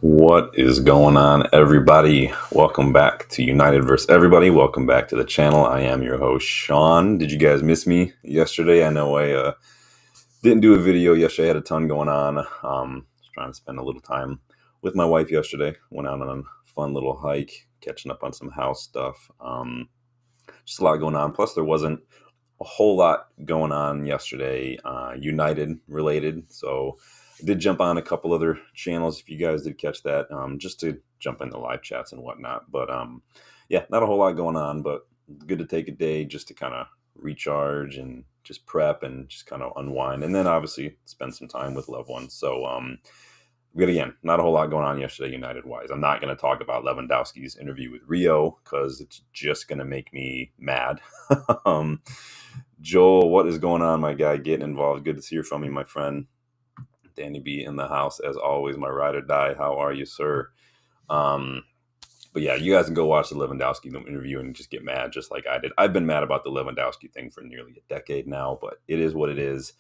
What is going on, everybody? Welcome back to United vs. Everybody. Welcome back to the channel. I am your host, Sean. Did you guys miss me yesterday? I know I didn't do a video yesterday. I had a ton going on. Was trying to spend a little time with my wife yesterday. Went out on a fun little hike, catching up on some house stuff. Just a lot going on. Plus, there wasn't a whole lot going on yesterday, United related. So I did jump on a couple other channels if you guys did catch that, just to jump into live chats and whatnot. But yeah, not a whole lot going on, but good to take a day just to kind of recharge and just prep and just kind of unwind. And then obviously spend some time with loved ones. So but again, not a whole lot going on yesterday, United-wise. I'm not going to talk about Lewandowski's interview with Rio because it's just going to make me mad. Joel, what is going on, my guy? Getting involved. Good to hear from you, my friend. Danny B in the house, as always, my ride or die. How are you, sir? But yeah, you guys can go watch the Lewandowski interview and just get mad just like I did. I've been mad about the Lewandowski thing for nearly a decade now, but it is what it is.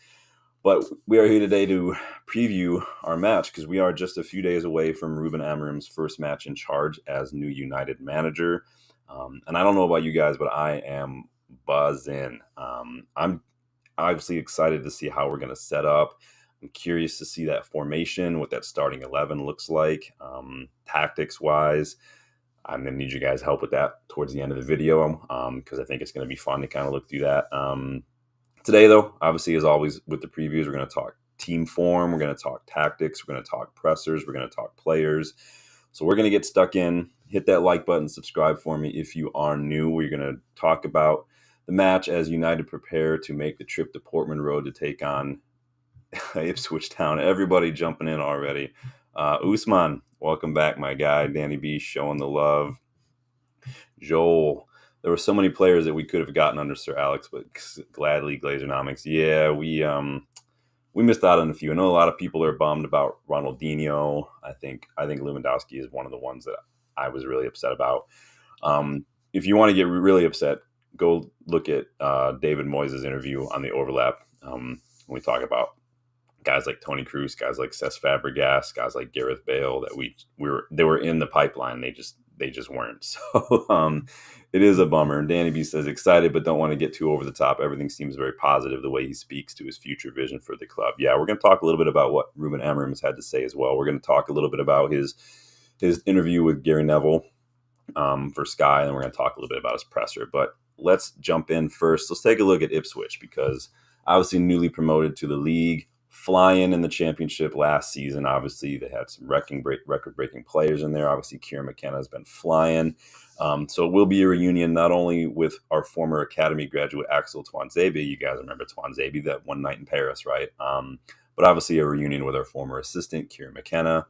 But we are here today to preview our match because we are just a few days away from Ruben Amorim's first match in charge as new United manager. And I don't know about you guys, but I am buzzing. I'm obviously excited to see how we're going to set up. I'm curious to see that formation, what that starting 11 looks like, tactics-wise. I'm going to need you guys' help with that towards the end of the video because I think it's going to be fun to kind of look through that. Today, though, obviously, as always with the previews, we're going to talk team form, we're going to talk tactics, we're going to talk pressers, we're going to talk players. So we're going to get stuck in. Hit that like button, subscribe for me if you are new. We're going to talk about the match as United prepare to make the trip to Portman Road to take on Ipswich Town. Everybody jumping in already. Usman, welcome back, my guy. Danny B showing the love. Joel, there were so many players that we could have gotten under Sir Alex, but gladly Glazernomics. Yeah, we missed out on a few. I know a lot of people are bummed about Ronaldinho. I think Lewandowski is one of the ones that I was really upset about. If you want to get really upset, go look at David Moyes' interview on the Overlap when we talk about guys like Toni Kroos, guys like Cesc Fabregas, guys like Gareth Bale that they were in the pipeline. They just weren't. So it is a bummer. And Danny B says excited, but don't want to get too over the top. Everything seems very positive the way he speaks to his future vision for the club. Yeah, we're going to talk a little bit about what Ruben Amorim has had to say as well. We're going to talk a little bit about his interview with Gary Neville for Sky, and we're going to talk a little bit about his presser. But let's jump in first. Let's take a look at Ipswich because obviously newly promoted to the league. Flying in the championship last season. Obviously, they had some record-breaking players in there. Obviously, Kieran McKenna has been flying. So it will be a reunion not only with our former academy graduate Axel Tuanzebe. You guys remember Tuanzebe, that one night in Paris, right? But obviously a reunion with our former assistant, Kieran McKenna.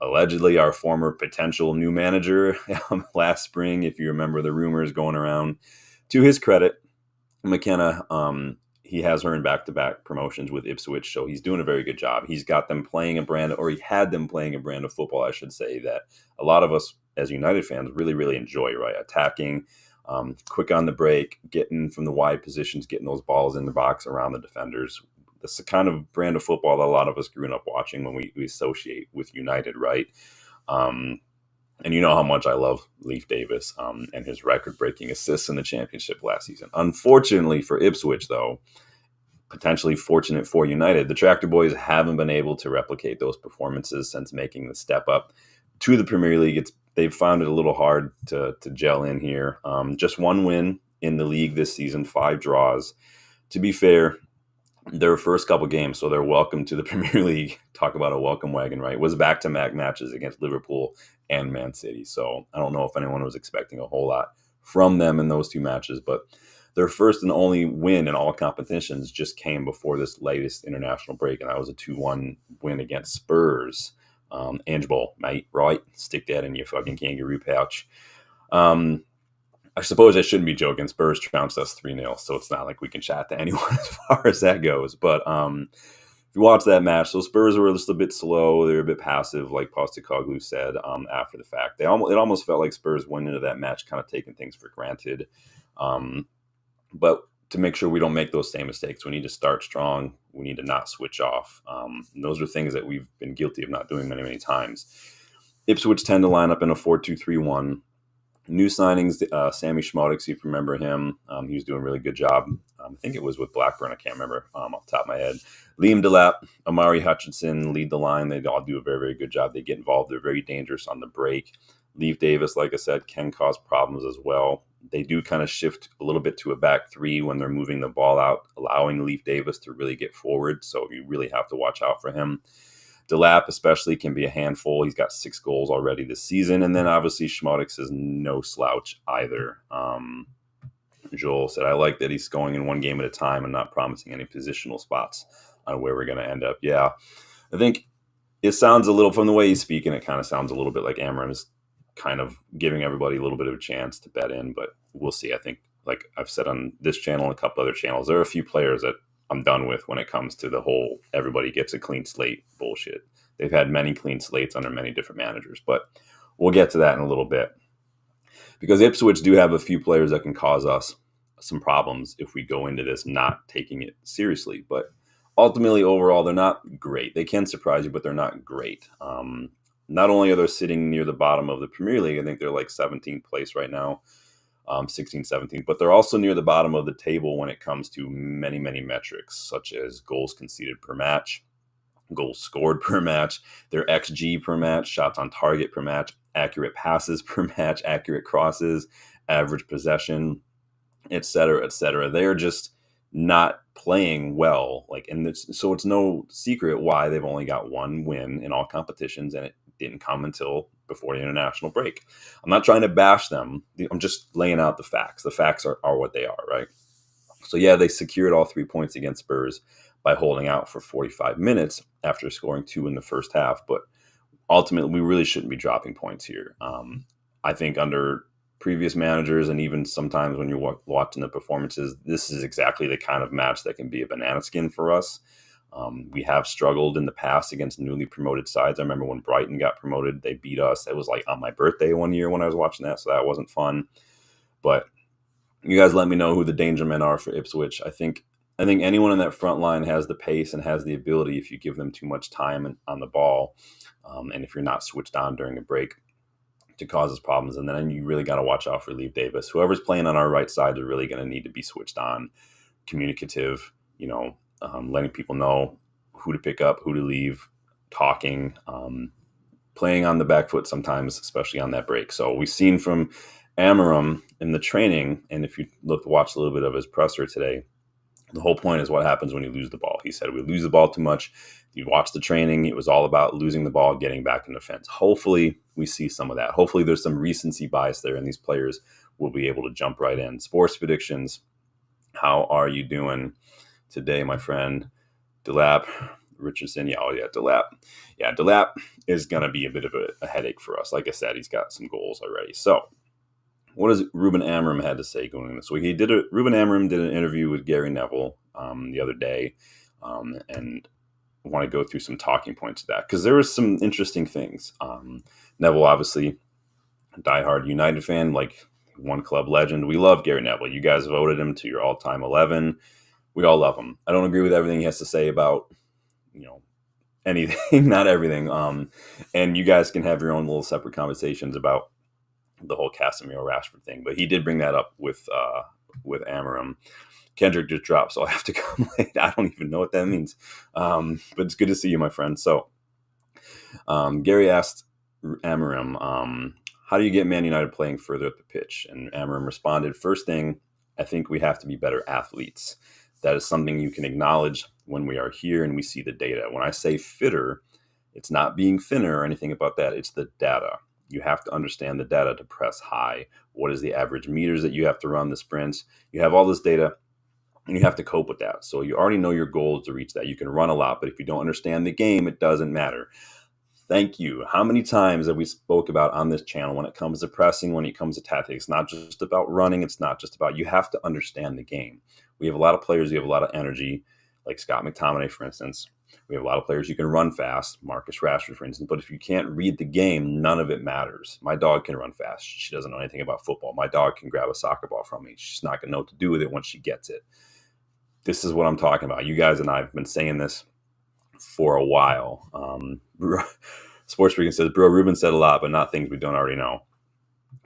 Allegedly, our former potential new manager last spring, if you remember the rumors going around. To his credit, McKenna, he has earned back-to-back promotions with Ipswich, so he's doing a very good job. He's got them playing a brand, or he had them playing a brand of football, I should say, that a lot of us as United fans really, really enjoy, right? Attacking, quick on the break, getting from the wide positions, getting those balls in the box around the defenders. That's the kind of brand of football that a lot of us grew up watching when we associate with United, right? And you know how much I love Leif Davis and his record-breaking assists in the championship last season. Unfortunately for Ipswich, though, potentially fortunate for United, the Tractor Boys haven't been able to replicate those performances since making the step up to the Premier League. They've found it a little hard to gel in here. Just one win in the league this season, 5 draws. To be fair, their first couple games, so they're welcome to the Premier League. Talk about a welcome wagon, right? Was back-to-back matches against Liverpool and Man City. So I don't know if anyone was expecting a whole lot from them in those 2 matches, but their first and only win in all competitions just came before this latest international break, and that was a 2-1 win against Spurs. Ange Bowl, mate, right? Stick that in your fucking kangaroo pouch. I suppose I shouldn't be joking. Spurs trounced us 3-0, so it's not like we can chat to anyone as far as that goes. But if you watch that match, so Spurs were just a bit slow. They were a bit passive, like Postecoglou said after the fact. It almost felt like Spurs went into that match kind of taking things for granted. But to make sure we don't make those same mistakes, we need to start strong. We need to not switch off. And those are things that we've been guilty of not doing many, many times. Ipswich tend to line up in a 4-2-3-1. New signings, Sammy Schmodic, if you remember him, he was doing a really good job. I think it was with Blackburn. I can't remember off the top of my head. Liam Delap, Amari Hutchinson lead the line. They all do a very, very good job. They get involved. They're very dangerous on the break. Leaf Davis, like I said, can cause problems as well. They do kind of shift a little bit to a back three when they're moving the ball out, allowing Leaf Davis to really get forward. So you really have to watch out for him. Delap especially can be a handful. He's got 6 goals already this season. And then obviously Schmodix is no slouch either. Joel said, I like that he's going in one game at a time and not promising any positional spots on where we're going to end up. Yeah, I think it sounds a little, from the way he's speaking, it kind of sounds a little bit like Amorim is kind of giving everybody a little bit of a chance to bet in, but we'll see. I think, like I've said on this channel and a couple other channels, there are a few players that I'm done with when it comes to the whole everybody gets a clean slate bullshit. They've had many clean slates under many different managers, but we'll get to that in a little bit. Because Ipswich do have a few players that can cause us some problems if we go into this not taking it seriously. But ultimately, overall, they're not great. They can surprise you, but they're not great. Not only are they sitting near the bottom of the Premier League, I think they're like 17th place right now, 16, 17, but they're also near the bottom of the table when it comes to many, many metrics, such as goals conceded per match, goals scored per match, their XG per match, shots on target per match, accurate passes per match, accurate crosses, average possession, etc., etc. They are just not playing well. So it's no secret why they've only got one win in all competitions, and it didn't come until before the international break. I'm not trying to bash them. I'm just laying out the facts. The facts are what they are, right? So yeah, they secured all 3 points against Spurs by holding out for 45 minutes after scoring 2 in the first half. But ultimately, we really shouldn't be dropping points here. I think under previous managers, and even sometimes when you're watching the performances, this is exactly the kind of match that can be a banana skin for us. We have struggled in the past against newly promoted sides. I remember when Brighton got promoted, they beat us. It was like on my birthday one year when I was watching that, so that wasn't fun. But you guys let me know who the danger men are for Ipswich. I think anyone in that front line has the pace and has the ability if you give them too much time on the ball, and if you're not switched on during a break, to cause us problems. And then you really got to watch out for Leaf Davis. Whoever's playing on our right side are really going to need to be switched on, communicative, letting people know who to pick up, who to leave, talking, playing on the back foot sometimes, especially on that break. So we've seen from Amorim in the training, and if you watch a little bit of his presser today, the whole point is what happens when you lose the ball. He said we lose the ball too much. You watch the training, it was all about losing the ball, getting back in defense. Hopefully we see some of that. Hopefully there's some recency bias there, and these players will be able to jump right in. Sports predictions. How are you doing today, my friend? Delap, Richardson. Delap. Yeah, Delap is going to be a bit of a headache for us. Like I said, he's got some goals already. So what does Ruben Amorim had to say going this week? Ruben Amorim did an interview with Gary Neville the other day, and I want to go through some talking points of that because there was some interesting things. Neville, obviously, a diehard United fan, like one club legend. We love Gary Neville. You guys voted him to your all-time 11. We all love him. I don't agree with everything he has to say about, anything, not everything. And you guys can have your own little separate conversations about the whole Casemiro Rashford thing. But he did bring that up with Amorim. Kendrick just dropped, so I have to come late. I don't even know what that means. But it's good to see you, my friend. So Gary asked Amorim, how do you get Man United playing further up the pitch? And Amorim responded, first thing, I think we have to be better athletes. That is something you can acknowledge when we are here and we see the data. When I say fitter, it's not being thinner or anything about that. It's the data. You have to understand the data to press high. What is the average meters that you have to run, the sprints? You have all this data, and you have to cope with that. So you already know your goal is to reach that. You can run a lot, but if you don't understand the game, it doesn't matter. Thank you. How many times have we spoke about on this channel when it comes to pressing, when it comes to tactics? It's not just about running. It's not just about, you have to understand the game. We have a lot of players, we have a lot of energy, like Scott McTominay, for instance. We have a lot of players you can run fast, Marcus Rashford, for instance. But if you can't read the game, none of it matters. My dog can run fast. She doesn't know anything about football. My dog can grab a soccer ball from me. She's not going to know what to do with it once she gets it. This is what I'm talking about. You guys and I have been saying this for a while. Sports Freaking says, bro, Ruben said a lot, but not things we don't already know.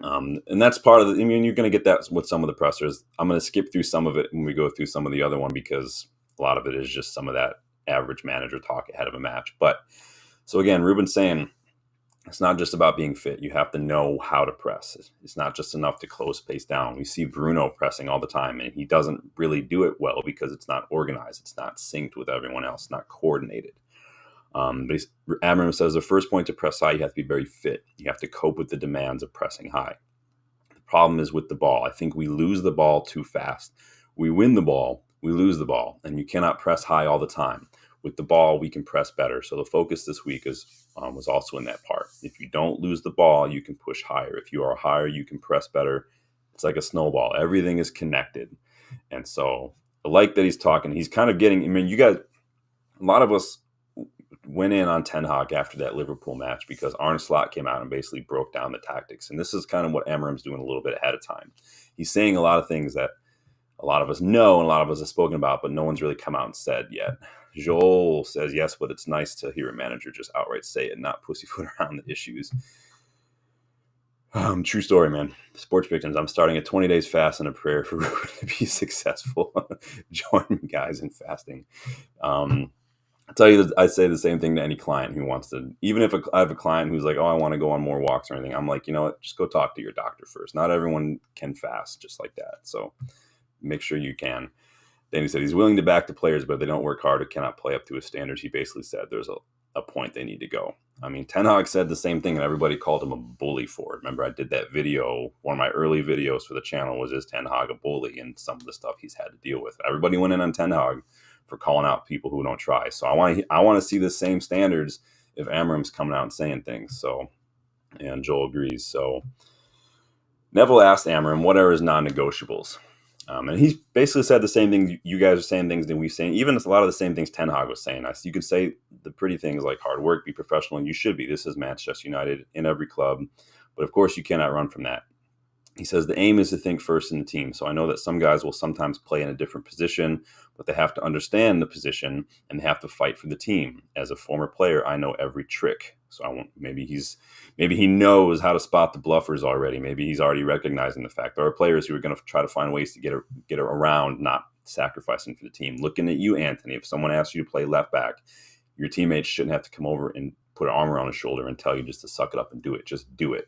And that's part of the, I mean, you're going to get that with some of the pressers. I'm going to skip through some of it when we go through some of the other one, because a lot of it is just some of that average manager talk ahead of a match. But so again, Ruben's saying it's not just about being fit. You have to know how to press. It's not just enough to close space down. We see Bruno pressing all the time, and he doesn't really do it well because it's not organized. It's not synced with everyone else, not coordinated. But Amorim says the first point to press high, you have to be very fit. You have to cope with the demands of pressing high. The problem is with the ball. I think we lose the ball too fast. We win the ball, we lose the ball, and you cannot press high all the time. With the ball, we can press better. So the focus this week was also in that part. If you don't lose the ball, you can push higher. If you are higher, you can press better. It's like a snowball. Everything is connected. And so I like that he's talking. He's kind of getting, I mean, you guys, a lot of us went in on Ten Hag after that Liverpool match because Arne Slot came out and basically broke down the tactics. And this is kind of what Amorim's doing a little bit ahead of time. He's saying a lot of things that a lot of us know and a lot of us have spoken about, but no one's really come out and said yet. Joel says, yes, but it's nice to hear a manager just outright say it, not pussyfoot around the issues. True story, man. Sports victims, I'm starting a 20 days fast and a prayer for Ruben to be successful. Join me, guys, in fasting. I tell you, I say the same thing to any client who wants to, even if I have a client who's like, oh, I want to go on more walks or anything. I'm like, you know what, just go talk to your doctor first. Not everyone can fast just like that. So make sure you can. Then he said he's willing to back the players, but if they don't work hard or cannot play up to his standards. He basically said there's a point they need to go. I mean, Ten Hag said the same thing, and everybody called him a bully for it. Remember, I did that video. One of my early videos for the channel was, is Ten Hag a bully? And some of the stuff he's had to deal with. Everybody went in on Ten Hag for calling out people who don't try. So I want to see the same standards if Amorim's coming out and saying things. So, and Joel agrees. So Neville asked Amorim, what are his non-negotiables? And he basically said the same thing. You guys are saying things that we've saying, even a lot of the same things Ten Hag was saying. You could say the pretty things like hard work, be professional, and you should be. This is Manchester United in every club. But of course, you cannot run from that. He says the aim is to think first in the team. So I know that some guys will sometimes play in a different position, but they have to understand the position and they have to fight for the team. As a former player, I know every trick. So maybe he knows how to spot the bluffers already. Maybe he's already recognizing the fact there are players who are going to try to find ways to get around, not sacrificing for the team. Looking at you, Anthony, if someone asks you to play left back, your teammates shouldn't have to come over and put an arm around his shoulder and tell you just to suck it up and do it. Just do it.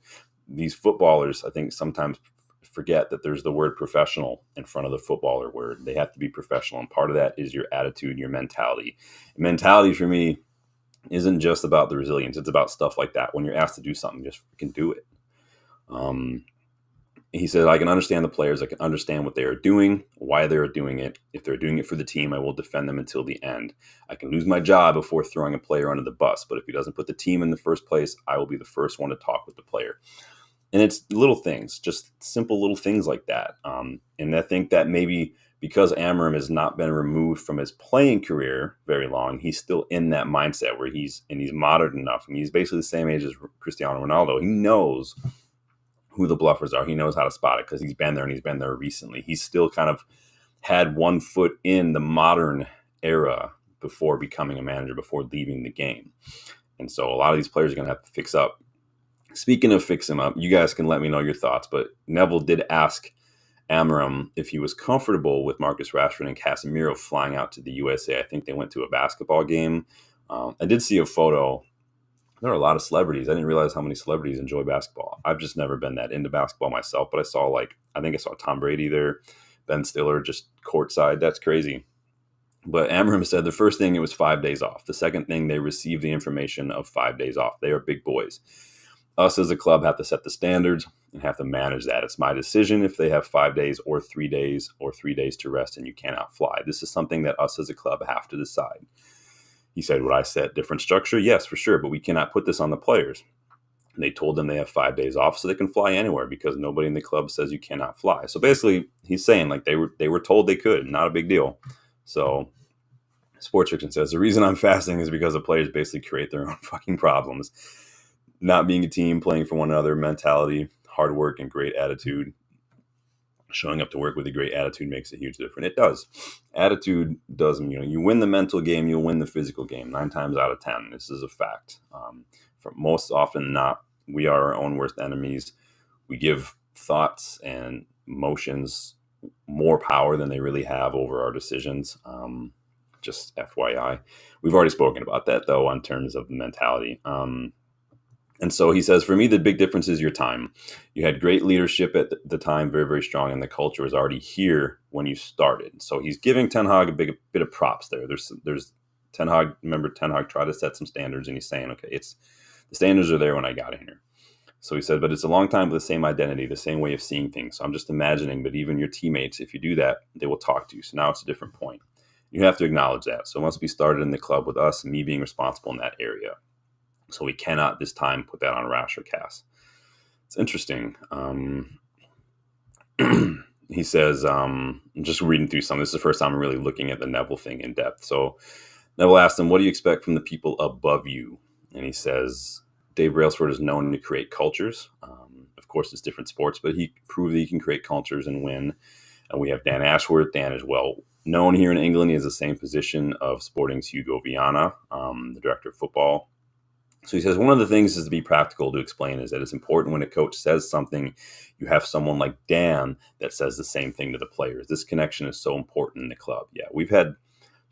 These footballers, I think, sometimes forget that there's the word professional in front of the footballer word. They have to be professional. And part of that is your attitude, your mentality. Mentality for me isn't just about the resilience. It's about stuff like that. When you're asked to do something, just freaking do it. He said, I can understand the players. I can understand what they are doing, why they're doing it. If they're doing it for the team, I will defend them until the end. I can lose my job before throwing a player under the bus. But if he doesn't put the team in the first place, I will be the first one to talk with the player. And it's little things, just simple little things like that. And I think that maybe because Amorim has not been removed from his playing career very long, he's still in that mindset where he's modern enough. I mean, he's basically the same age as Cristiano Ronaldo. He knows who the bluffers are. He knows how to spot it because he's been there and he's been there recently. He's still kind of had one foot in the modern era before becoming a manager, before leaving the game. And so a lot of these players are going to have to fix up. Speaking of fix him up, you guys can let me know your thoughts, but Neville did ask Amorim if he was comfortable with Marcus Rashford and Casemiro flying out to the USA. I think they went to a basketball game. I did see a photo. There are a lot of celebrities. I didn't realize how many celebrities enjoy basketball. I've just never been that into basketball myself, but I think I saw Tom Brady there, Ben Stiller just courtside. That's crazy. But Amorim said the first thing, it was 5 days off. The second thing, they received the information of 5 days off. They are big boys. Us as a club have to set the standards and have to manage that. It's my decision if they have 5 days or 3 days or 3 days to rest and you cannot fly. This is something that us as a club have to decide. He said, would I set different structure? Yes, for sure, but we cannot put this on the players. And they told them they have 5 days off so they can fly anywhere because nobody in the club says you cannot fly. So basically, he's saying like they were told they could, not a big deal. So Sports Fiction says, the reason I'm fasting is because the players basically create their own fucking problems. Not being a team, playing for one another, mentality, hard work, and great attitude. showing up to work with a great attitude makes a huge difference. It does. Attitude does, you win the mental game, you'll win the physical game 9 times out of 10. This is a fact. For most often than not, we are our own worst enemies. We give thoughts and emotions more power than they really have over our decisions. Just FYI. We've already spoken about that, though, on terms of the mentality. And so he says, for me, the big difference is your time. You had great leadership at the time, very, very strong, and the culture was already here when you started. So he's giving Ten Hag a bit of props there. There's Ten Hag, remember Ten Hag tried to set some standards, and he's saying, okay, the standards are there when I got in here. So he said, but it's a long time with the same identity, the same way of seeing things. So I'm just imagining that even your teammates, if you do that, they will talk to you. So now it's a different point. You have to acknowledge that. So it must be started in the club with us, me being responsible in that area. So we cannot this time put that on Rash or Cass. It's interesting. He says, I'm just reading through some. This is the first time I'm really looking at the Neville thing in depth. So Neville asked him, what do you expect from the people above you? And he says, Dave Brailsford is known to create cultures. Of course, it's different sports, but he proved that he can create cultures and win. And we have Dan Ashworth. Dan is well known here in England. He has the same position of Sporting's Hugo Viana, the director of football. So he says, one of the things is to be practical to explain is that it's important when a coach says something, you have someone like Dan that says the same thing to the players. This connection is so important in the club. Yeah, we've had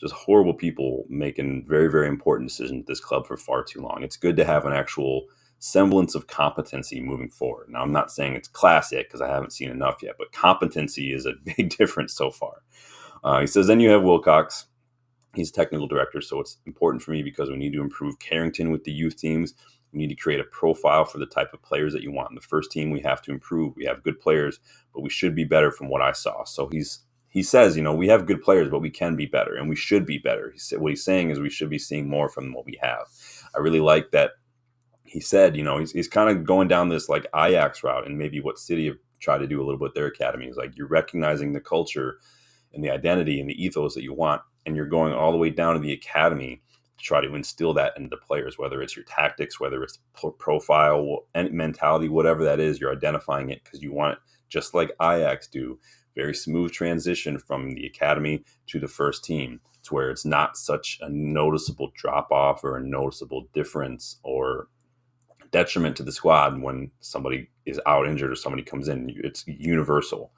just horrible people making very, very important decisions at this club for far too long. It's good to have an actual semblance of competency moving forward. Now, I'm not saying it's class yet because I haven't seen enough yet, but competency is a big difference so far. He says, then you have Wilcox. He's technical director, so it's important for me because we need to improve Carrington with the youth teams. We need to create a profile for the type of players that you want. In the first team, we have to improve. We have good players, but we should be better from what I saw. So he says, we have good players, but we can be better, and we should be better. What he's saying is we should be seeing more from what we have. I really like that he said, he's kind of going down this like Ajax route, and maybe what City have tried to do a little bit with their academy is like you're recognizing the culture and the identity and the ethos that you want, and you're going all the way down to the academy to try to instill that into the players, whether it's your tactics, whether it's profile, and mentality, whatever that is, you're identifying it because you want it just like Ajax do. Very smooth transition from the academy to the first team to where it's not such a noticeable drop off or a noticeable difference or detriment to the squad when somebody is out injured or somebody comes in. It's universal.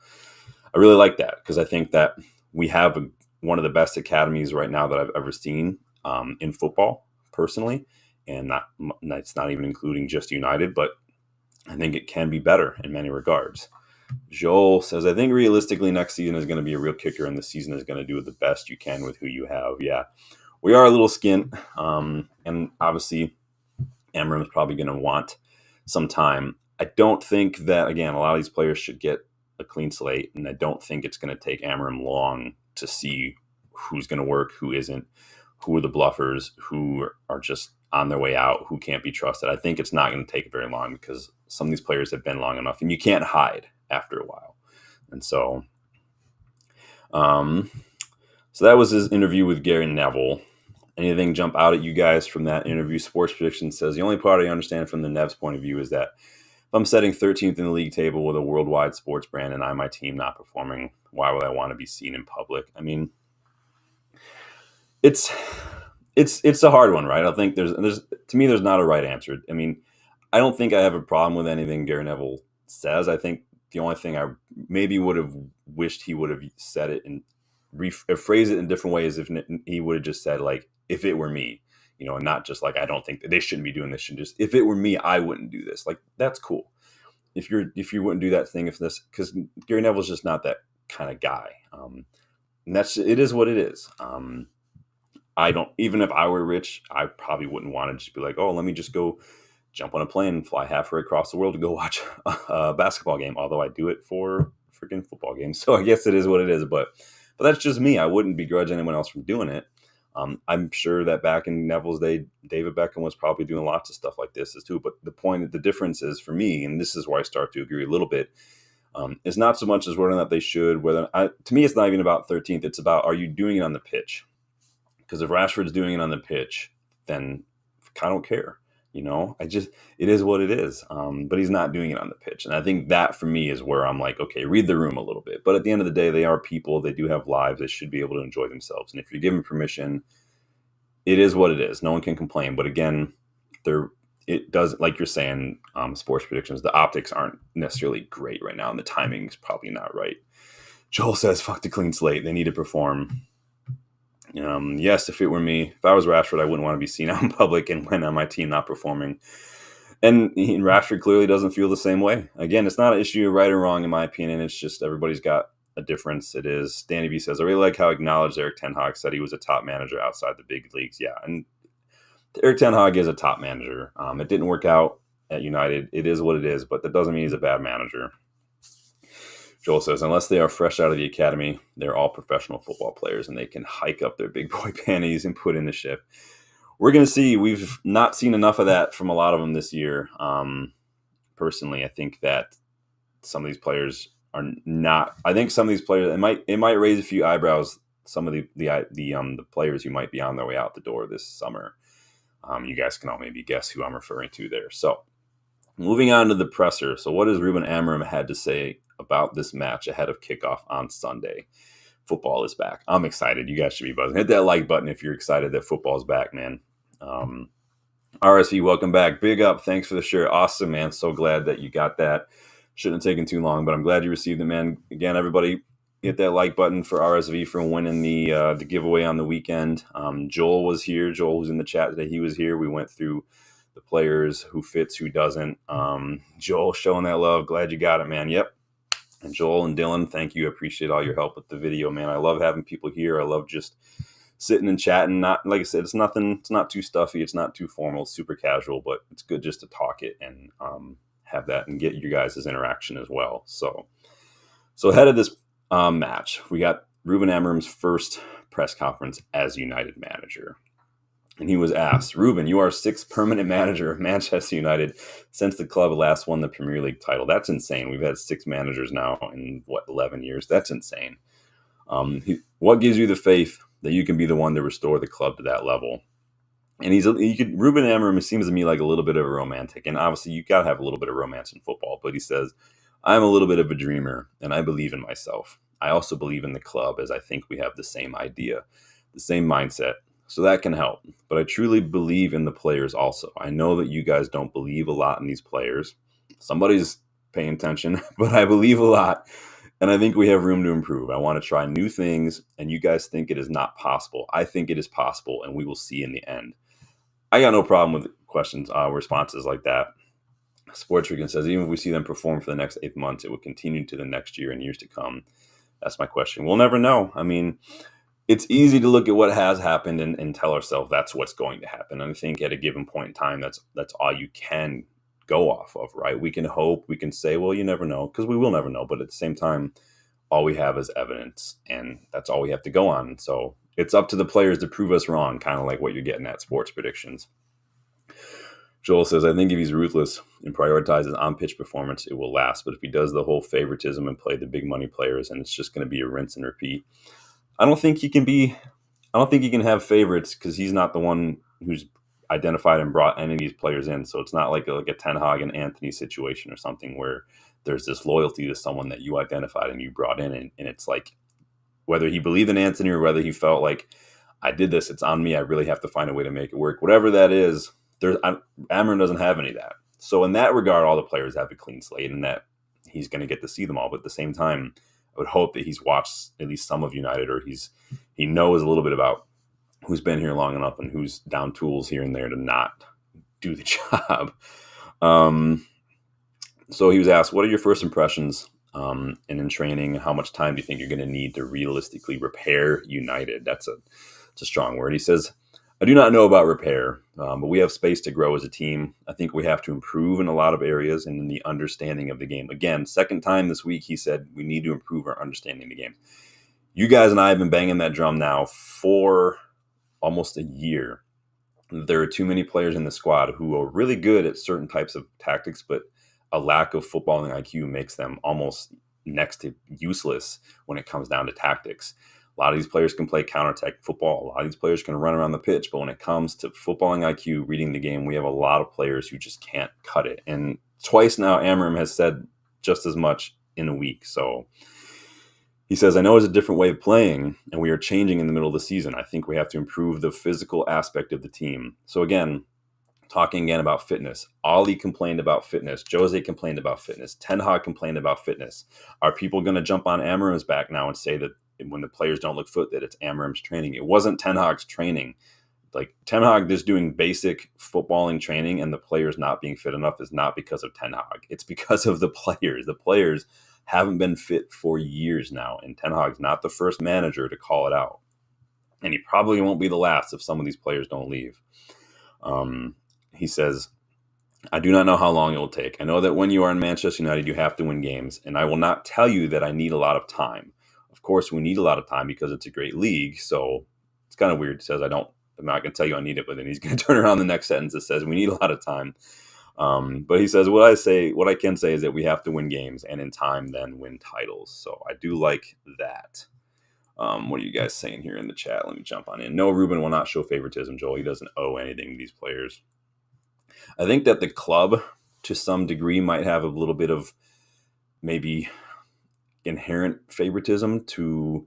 I really like that because I think that we have one of the best academies right now that I've ever seen in football, personally, and that's not even including just United, but I think it can be better in many regards. Joel says, I think realistically next season is going to be a real kicker, and the season is going to do the best you can with who you have. Yeah, we are a little skint, and obviously Amorim is probably going to want some time. I don't think that, again, a lot of these players should get a clean slate, and I don't think it's going to take Amorim long to see who's going to work, who isn't, who are the bluffers, who are just on their way out, who can't be trusted. I think it's not going to take very long because some of these players have been long enough, and you can't hide after a while. And so that was his interview with Gary Neville. Anything jump out at you guys from that interview? Sports Prediction says, the only part I understand from the Nev's point of view is that if I'm setting 13th in the league table with a worldwide sports brand and my team not performing, why would I want to be seen in public? I mean, it's a hard one, right? I think there's to me, there's not a right answer. I mean, I don't think I have a problem with anything Gary Neville says. I think the only thing I maybe would have wished he would have said it and rephrase it in different ways if he would have just said, like, if it were me, and not just like, I don't think that they shouldn't be doing this. Just, if it were me, I wouldn't do this. Like, that's cool. If you wouldn't do that thing, because Gary Neville's just not that kind of guy. And it is what it is. Even if I were rich, I probably wouldn't want to just be like, oh, let me just go jump on a plane and fly halfway across the world to go watch a basketball game. Although I do it for freaking football games. So I guess it is what it is. But that's just me. I wouldn't begrudge anyone else from doing it. I'm sure that back in Neville's day, David Beckham was probably doing lots of stuff like this too. But the difference is for me, and this is where I start to agree a little bit, is not so much as whether or not they should. To me, it's not even about 13th. It's about, are you doing it on the pitch? Because if Rashford's doing it on the pitch, then I don't care. It is what it is. But he's not doing it on the pitch. And I think that for me is where I'm like, okay, read the room a little bit. But at the end of the day, they are people. They do have lives. They should be able to enjoy themselves. And if you're given permission, it is what it is. No one can complain. But again, it does, like you're saying, sports predictions, the optics aren't necessarily great right now. And the timing is probably not right. Joel says, fuck the clean slate. They need to perform. Yes, if it were me, if I was Rashford, I wouldn't want to be seen out in public and when on my team not performing. And Rashford clearly doesn't feel the same way. Again, it's not an issue of right or wrong, in my opinion. It's just everybody's got a difference. It is. Danny B says, I really like how acknowledged Eric Ten Hag said he was a top manager outside the big leagues. Yeah, and Eric Ten Hag is a top manager. It didn't work out at United. It is what it is, but that doesn't mean he's a bad manager. Joel says, unless they are fresh out of the academy, they're all professional football players and they can hike up their big boy panties and put in the shift. We're going to see. We've not seen enough of that from a lot of them this year. Personally, I think that some of these players are not. I think some of these players, it might raise a few eyebrows. Some of the players who might be on their way out the door this summer. You guys can all maybe guess who I'm referring to there. So, moving on to the presser. So, what has Ruben Amorim had to say about this match ahead of kickoff on Sunday? Football is back. I'm excited. You guys should be buzzing. Hit that like button if you're excited that football is back, man. RSV, welcome back. Big up. Thanks for the share. Awesome, man. So glad that you got that. Shouldn't have taken too long, but I'm glad you received it, man. Again, everybody, hit that like button for RSV for winning the giveaway on the weekend. Joel was here. Joel was in the chat today. He was here. We went through the players, who fits, who doesn't. Joel showing that love. Glad you got it, man. Yep. And Joel and Dylan, thank you. I appreciate all your help with the video, man. I love having people here. I love just sitting and chatting. Not, like I said, it's not too stuffy. It's not too formal. It's super casual, but it's good just to talk it and have that and get you guys' interaction as well. So ahead of this match, we got Ruben Amorim's first press conference as United manager. And he was asked, Ruben, you are sixth permanent manager of Manchester United since the club last won the Premier League title. That's insane. We've had 6 managers now in, 11 years? That's insane. What gives you the faith that you can be the one to restore the club to that level? And Ruben Amorim seems to me like a little bit of a romantic. And obviously, you got to have a little bit of romance in football. But he says, I'm a little bit of a dreamer, and I believe in myself. I also believe in the club, as I think we have the same idea, the same mindset. So that can help. But I truly believe in the players also. I know that you guys don't believe a lot in these players. Somebody's paying attention, but I believe a lot. And I think we have room to improve. I want to try new things, and you guys think it is not possible. I think it is possible, and we will see in the end. I got no problem with questions, responses like that. Sports Weekend says, even if we see them perform for the next 8 months, it will continue to the next year and years to come. That's my question. We'll never know. I mean, it's easy to look at what has happened and tell ourselves that's what's going to happen. And I think at a given point in time, that's all you can go off of, right? We can hope, we can say, well, you never know, because we will never know. But at the same time, all we have is evidence, and that's all we have to go on. So it's up to the players to prove us wrong, kind of like what you're getting at sports predictions. Joel says, I think if he's ruthless and prioritizes on-pitch performance, it will last. But if he does the whole favoritism and play the big money players, and it's just going to be a rinse and repeat, I don't think he can have favorites, because he's not the one who's identified and brought any of these players in. So it's not like a Ten Hag and Anthony situation or something where there's this loyalty to someone that you identified and you brought in. And it's like, whether he believed in Anthony or whether he felt like, I did this, it's on me, I really have to find a way to make it work. Whatever that is, Amorim doesn't have any of that. So in that regard, all the players have a clean slate, and that he's going to get to see them all. But at the same time, I would hope that he's watched at least some of United, or he knows a little bit about who's been here long enough and who's down tools here and there to not do the job. So he was asked, what are your first impressions and in training? How much time do you think you're going to need to realistically repair United? It's a strong word. He says, I do not know about repair, but we have space to grow as a team. I think we have to improve in a lot of areas and in the understanding of the game. Again, second time this week, he said we need to improve our understanding of the game. You guys and I have been banging that drum now for almost a year. There are too many players in the squad who are really good at certain types of tactics, but a lack of footballing IQ makes them almost next to useless when it comes down to tactics. A lot of these players can play counterattack football. A lot of these players can run around the pitch. But when it comes to footballing IQ, reading the game, we have a lot of players who just can't cut it. And twice now, Amorim has said just as much in a week. So he says, I know it's a different way of playing, and we are changing in the middle of the season. I think we have to improve the physical aspect of the team. So again, talking again about fitness. Ollie complained about fitness. Jose complained about fitness. Ten Hag complained about fitness. Are people going to jump on Amorim's back now and say that when the players don't look fit, that it's Amorim's training? It wasn't Ten Hag's training. Like, Ten Hag just doing basic footballing training and the players not being fit enough is not because of Ten Hag. It's because of the players. The players haven't been fit for years now, and Ten Hag's not the first manager to call it out. And he probably won't be the last if some of these players don't leave. He says, I do not know how long it will take. I know that when you are in Manchester United, you have to win games, and I will not tell you that I need a lot of time. Of course, we need a lot of time because it's a great league, so it's kind of weird. He says, I'm not going to tell you I need it, but then he's going to turn around the next sentence that says we need a lot of time. But he says, what I can say is that we have to win games, and in time then win titles. So I do like that. What are you guys saying here in the chat? Let me jump on in. No, Ruben will not show favoritism, Joel. He doesn't owe anything to these players. I think that the club, to some degree, might have a little bit of maybe inherent favoritism to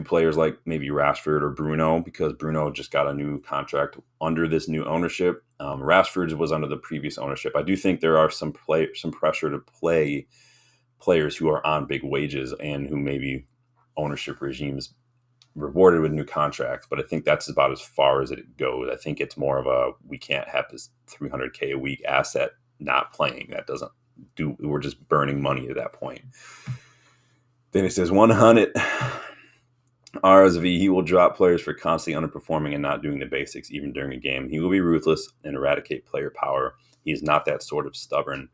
players like maybe Rashford or Bruno, because Bruno just got a new contract under this new ownership. Rashford's was under the previous ownership. I do think there are some pressure to play players who are on big wages and who maybe ownership regimes rewarded with new contracts, but I think that's about as far as it goes. I think it's more of a, we can't have this $300K a week asset not playing. That doesn't do, we're just burning money at that point. Then it says 100 RSV, he will drop players for constantly underperforming and not doing the basics even during a game. He will be ruthless and eradicate player power. He is not that sort of stubborn.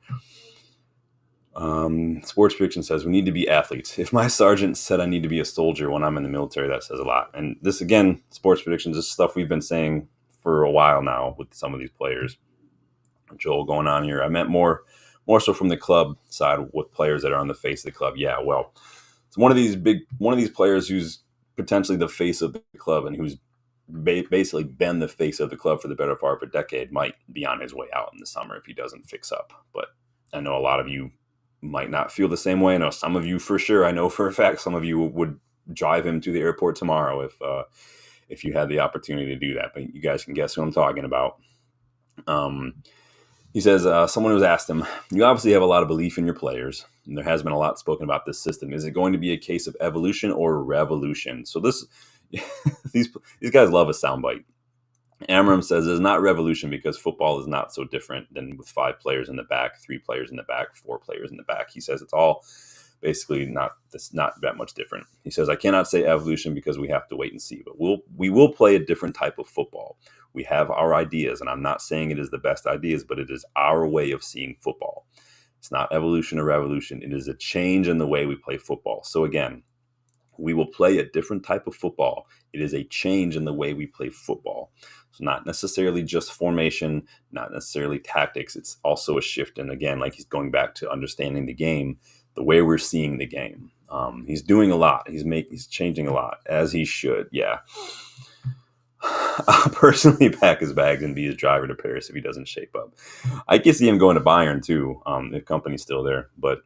Sports Fiction says, we need to be athletes. If my sergeant said I need to be a soldier when I'm in the military, that says a lot. And this, again, Sports Predictions is stuff we've been saying for a while now with some of these players. Joel going on here. I meant more so from the club side with players that are on the face of the club. Yeah, well, it's one of these players who's potentially the face of the club and who's basically been the face of the club for the better part of a decade might be on his way out in the summer if he doesn't fix up. But I know a lot of you might not feel the same way. I know some of you for sure. I know for a fact some of you would drive him to the airport tomorrow if you had the opportunity to do that. But you guys can guess who I'm talking about. He says, someone was asked him, you obviously have a lot of belief in your players, and there has been a lot spoken about this system. Is it going to be a case of evolution or revolution? So this, these guys love a soundbite. Amorim says it's not revolution because football is not so different than with 5 players in the back, 3 players in the back, 4 players in the back. He says it's all basically not that much different. He says, I cannot say evolution because we have to wait and see, but we will play a different type of football. We have our ideas, and I'm not saying it is the best ideas, but it is our way of seeing football. It's not evolution or revolution. It is a change in the way we play football. So again, we will play a different type of football. It is a change in the way we play football. So not necessarily just formation, not necessarily tactics. It's also a shift. And again, like he's going back to understanding the game, the way we're seeing the game. He's doing a lot. He's changing a lot, as he should. Yeah. I'll personally pack his bags and be his driver to Paris if he doesn't shape up. I can see him going to Bayern too, if company's still there, but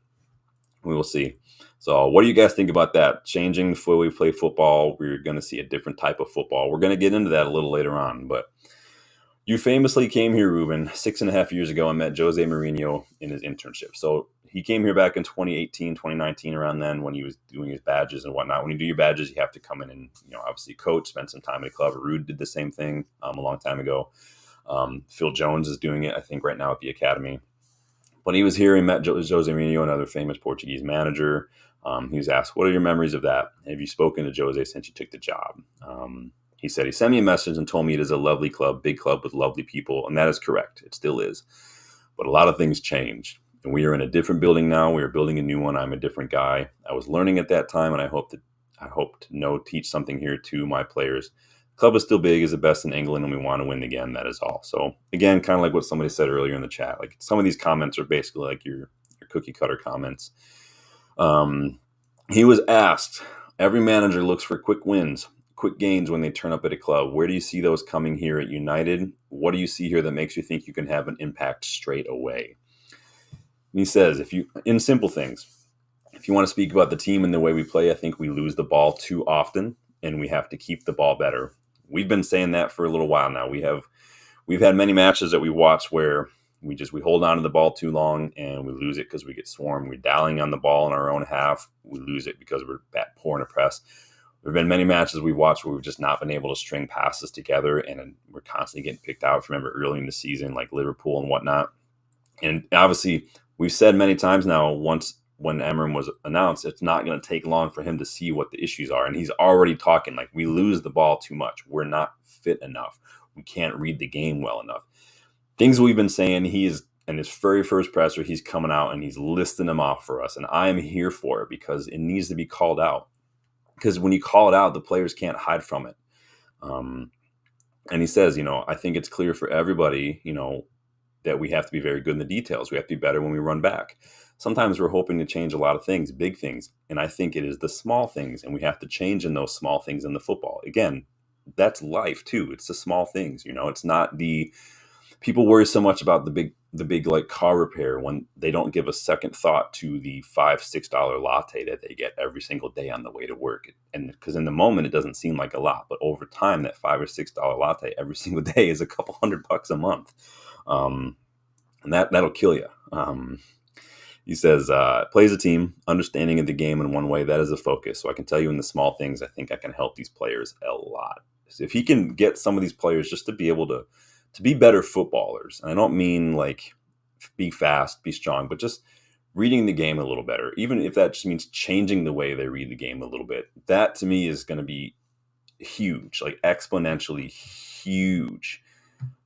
we will see. So what do you guys think about that? Changing the way we play football. We're going to see a different type of football. We're going to get into that a little later on, but you famously came here, Ruben, 6.5 years ago and met Jose Mourinho in his internship. So he came here back in 2018, 2019, around then when he was doing his badges and whatnot. When you do your badges, you have to come in and, obviously coach, spend some time at the club. Rude did the same thing a long time ago. Phil Jones is doing it, I think, right now at the academy. When he was here, he met Jose Mourinho, another famous Portuguese manager. He was asked, what are your memories of that? Have you spoken to Jose since you took the job? He said, he sent me a message and told me it is a lovely club, big club with lovely people. And that is correct. It still is. But a lot of things changed. And we are in a different building now. We are building a new one. I'm a different guy. I was learning at that time, and I hope to teach something here to my players. The club is still big, is the best in England, and we want to win again. That is all. So again, kind of like what somebody said earlier in the chat, like some of these comments are basically like your cookie cutter comments. He was asked Every manager looks for quick wins, quick gains when they turn up at a club. Where do you see those coming here at United? What do you see here that makes you think you can have an impact straight away? And he says, in simple things, if you want to speak about the team and the way we play, I think we lose the ball too often and we have to keep the ball better. We've been saying that for a little while now. We've had many matches that we watch where we hold on to the ball too long and we lose it because we get swarmed. We're dallying on the ball in our own half. We lose it because we're poor in a press. There have been many matches we've watched where we've just not been able to string passes together and we're constantly getting picked out. Remember early in the season, like Liverpool and whatnot. And obviously, we've said many times now, once when Amorim was announced, it's not going to take long for him to see what the issues are. And he's already talking like we lose the ball too much. We're not fit enough. We can't read the game well enough. Things we've been saying, he is in his very first presser, he's coming out and he's listing them off for us. And I am here for it because it needs to be called out. Because when you call it out, the players can't hide from it. And he says, I think it's clear for everybody, that we have to be very good in the details. We have to be better when we run back. Sometimes we're hoping to change a lot of things, big things. And I think it is the small things. And we have to change in those small things in the football. Again, that's life too. It's the small things, it's not people worry so much about the big like car repair when they don't give a second thought to the $5-6 latte that they get every single day on the way to work. And because in the moment it doesn't seem like a lot, but over time that $5 or $6 latte every single day is a couple $100 a month. And that'll kill you. He says, plays a team, understanding of the game in one way, that is a focus. So I can tell you in the small things, I think I can help these players a lot. So if he can get some of these players just to be able to be better footballers, and I don't mean like be fast, be strong, but just reading the game a little better, even if that just means changing the way they read the game a little bit, that to me is going to be huge, like exponentially huge.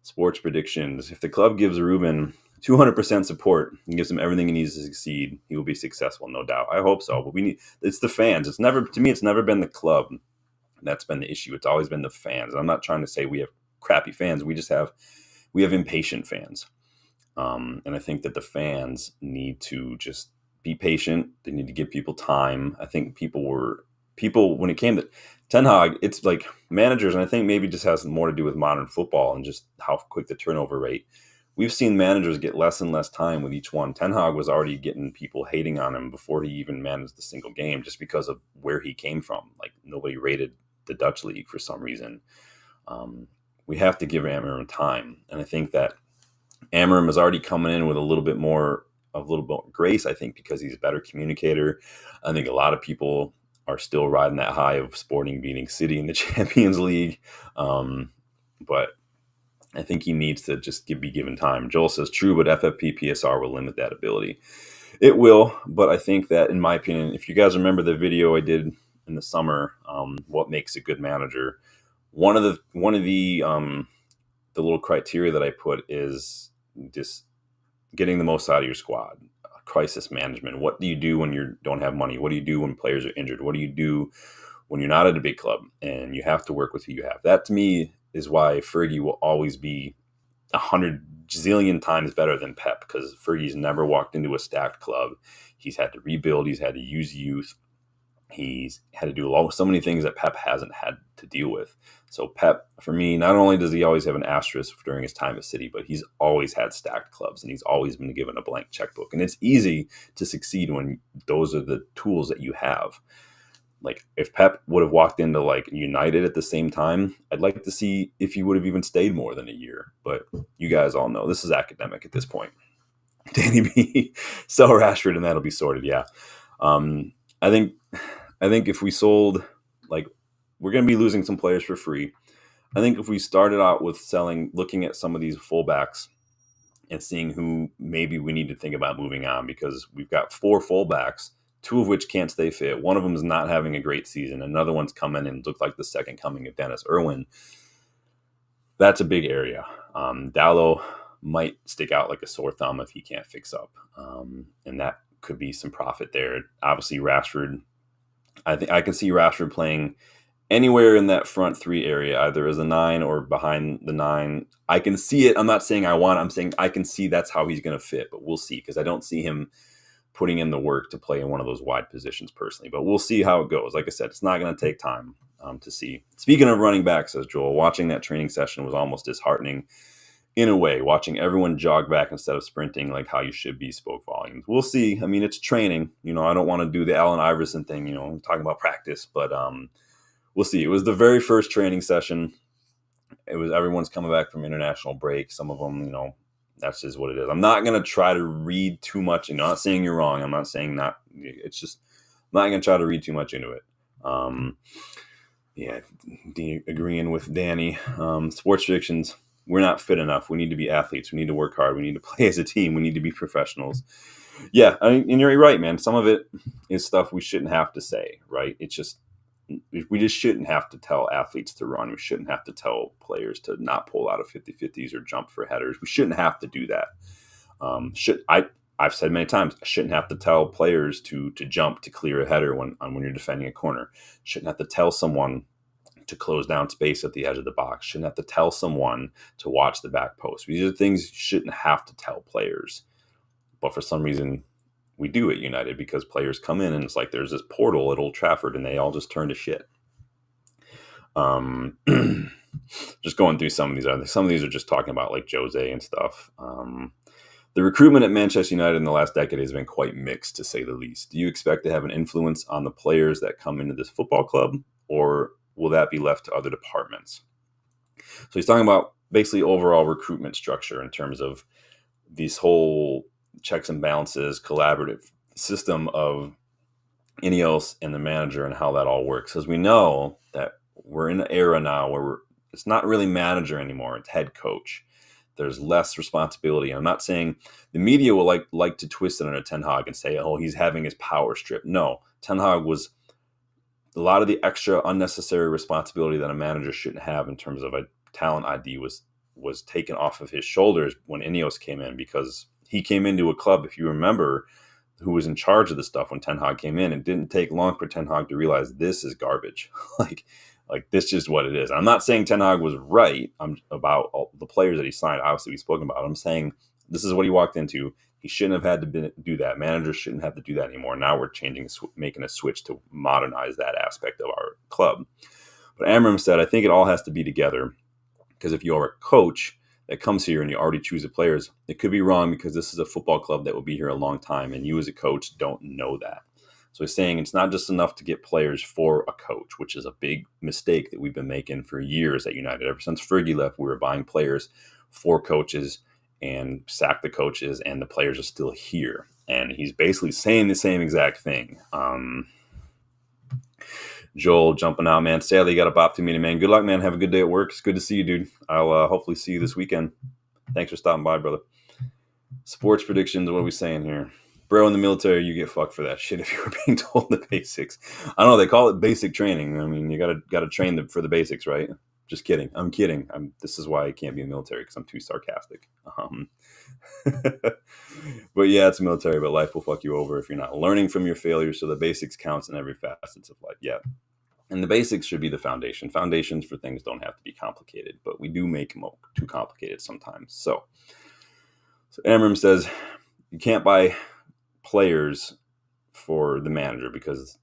Sports predictions. If the club gives Ruben 200% support and gives him everything he needs to succeed, he will be successful, no doubt. I hope so. But it's the fans. It's never been the club that's been the issue. It's always been the fans. I'm not trying to say we have crappy fans. We have impatient fans. And I think that the fans need to just be patient. They need to give people time. I think people when it came to Ten Hag, it's like managers, and I think maybe just has more to do with modern football and just how quick the turnover rate. We've seen managers get less and less time with each one. Ten Hag was already getting people hating on him before he even managed a single game just because of where he came from. Like nobody rated the Dutch league for some reason. We have to give Amorim time. And I think that Amorim is already coming in with a little bit more grace, I think, because he's a better communicator. I think a lot of people are still riding that high of Sporting beating City in the Champions League. But I think he needs to just be given time. Joel says, true, but FFP PSR will limit that ability. It will, but I think that, in my opinion, if you guys remember the video I did in the summer, what makes a good manager, one of the little criteria that I put is just getting the most out of your squad. Crisis management. What do you do when you don't have money? What do you do when players are injured? What do you do when you're not at a big club and you have to work with who you have? That to me is why Fergie will always be 100 zillion times better than Pep, because Fergie's never walked into a stacked club. He's had to rebuild. He's had to use youth. He's had to do so many things that Pep hasn't had to deal with. So Pep, for me, not only does he always have an asterisk during his time at City, but he's always had stacked clubs and he's always been given a blank checkbook. And it's easy to succeed when those are the tools that you have. Like if Pep would have walked into like United at the same time, I'd like to see if he would have even stayed more than a year. But you guys all know this is academic at this point. Danny B, sell Rashford and that'll be sorted. Yeah. I think if we sold, like, we're going to be losing some players for free. I think if we started out with looking at some of these fullbacks and seeing who maybe we need to think about moving on, because we've got 4 fullbacks, 2 of which can't stay fit. One of them is not having a great season. Another one's come in and looked like the second coming of Dennis Irwin. That's a big area. Dallo might stick out like a sore thumb if he can't fix up. And that could be some profit there. Obviously, Rashford, I think I can see Rashford playing anywhere in that front 3 area, either as a 9 or behind the 9. I can see it. I'm not saying I'm saying I can see that's how he's going to fit, but we'll see, because I don't see him putting in the work to play in one of those wide positions personally. But we'll see how it goes. Like I said, it's not going to take time to see. Speaking of running back, says Joel, watching that training session was almost disheartening in a way. Watching everyone jog back instead of sprinting like how you should be spoke volumes. We'll see. I mean, it's training. You know, I don't want to do the Allen Iverson thing, you know, talking about practice, but we'll see. It was the very first training session. It was everyone's coming back from international break. Some of them, you know, that's just what it is. I'm not going to try to read too much. And I'm not saying you're wrong. I'm not saying not. It's just I'm not going to try to read too much into it. Yeah, agreeing with Danny. Sports predictions, we're not fit enough. We need to be athletes. We need to work hard. We need to play as a team. We need to be professionals. Yeah, I mean, and you're right, man. Some of it is stuff we shouldn't have to say, right? It's just, we just shouldn't have to tell athletes to run. We shouldn't have to tell players to not pull out of 50-50s or jump for headers. We shouldn't have to do that. I've said many times, I shouldn't have to tell players to jump to clear a header when you're defending a corner. Shouldn't have to tell someone to close down space at the edge of the box. Shouldn't have to tell someone to watch the back post. These are things you shouldn't have to tell players. But for some reason, we do at United because players come in and it's like there's this portal at Old Trafford and they all just turn to shit. Just going through some of these are just talking about like Jose and stuff. The recruitment at Manchester United in the last decade has been quite mixed, to say the least. Do you expect to have an influence on the players that come into this football club, or will that be left to other departments? So he's talking about basically overall recruitment structure in terms of these whole checks and balances, collaborative system of Ineos and the manager and how that all works. Because we know that we're in an era now where it's not really manager anymore, it's head coach. There's less responsibility. I'm not saying the media will like to twist it under Ten Hag and say, oh, he's having his power strip. No, Ten Hag was a lot of the extra unnecessary responsibility that a manager shouldn't have in terms of a talent ID was taken off of his shoulders when Ineos came in, because he came into a club, if you remember, who was in charge of the stuff when Ten Hag came in. It didn't take long for Ten Hag to realize this is garbage. Like this is just what it is. I'm not saying Ten Hag was right about all the players that he signed. Obviously, we've spoken about. I'm saying this is what he walked into. He shouldn't have had to do that. Managers shouldn't have to do that anymore. Now we're making a switch to modernize that aspect of our club. But Amorim said, I think it all has to be together, because if you're a coach that comes here and you already choose the players, it could be wrong because this is a football club that will be here a long time, and you as a coach don't know that. So he's saying it's not just enough to get players for a coach, which is a big mistake that we've been making for years at United. Ever since Fergie left, we were buying players for coaches and sack the coaches, and the players are still here. And he's basically saying the same exact thing. Joel jumping out, man. Sadly, you got a bop to me, man. Good luck, man. Have a good day at work. It's good to see you, dude. I'll hopefully see you this weekend. Thanks for stopping by, brother. Sports predictions. What are we saying here? Bro, in the military, you get fucked for that shit if you were being told the basics. I don't know. They call it basic training. I mean, you gotta train for the basics, right? Just kidding. I'm kidding. This is why I can't be in the military, because I'm too sarcastic. But yeah, it's military, but life will fuck you over if you're not learning from your failures. So the basics counts in every facet of life. Yeah. And the basics should be the foundation. Foundations for things don't have to be complicated, but we do make them too complicated sometimes. So Amorim says you can't buy players for the manager because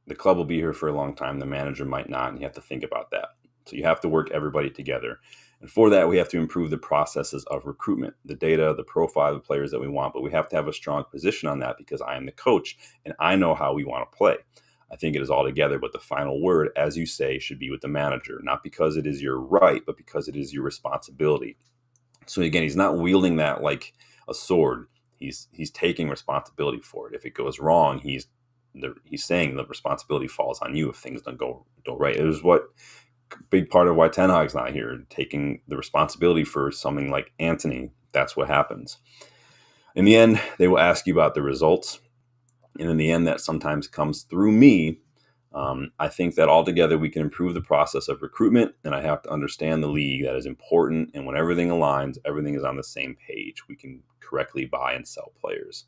the club will be here for a long time. The manager might not, and you have to think about that. So you have to work everybody together. And for that, we have to improve the processes of recruitment, the data, the profile of the players that we want. But we have to have a strong position on that because I am the coach and I know how we want to play. I think it is all together, but the final word, as you say, should be with the manager, not because it is your right, but because it is your responsibility. So again, he's not wielding that like a sword. He's taking responsibility for it. If it goes wrong, he's saying the responsibility falls on you if things don't go right. It was what big part of why Ten Hag's not here, taking the responsibility for something like Anthony. That's what happens. In the end, they will ask you about the results. And in the end, that sometimes comes through me. I think that altogether we can improve the process of recruitment, and I have to understand the league. That is important. And when everything aligns, everything is on the same page. We can correctly buy and sell players.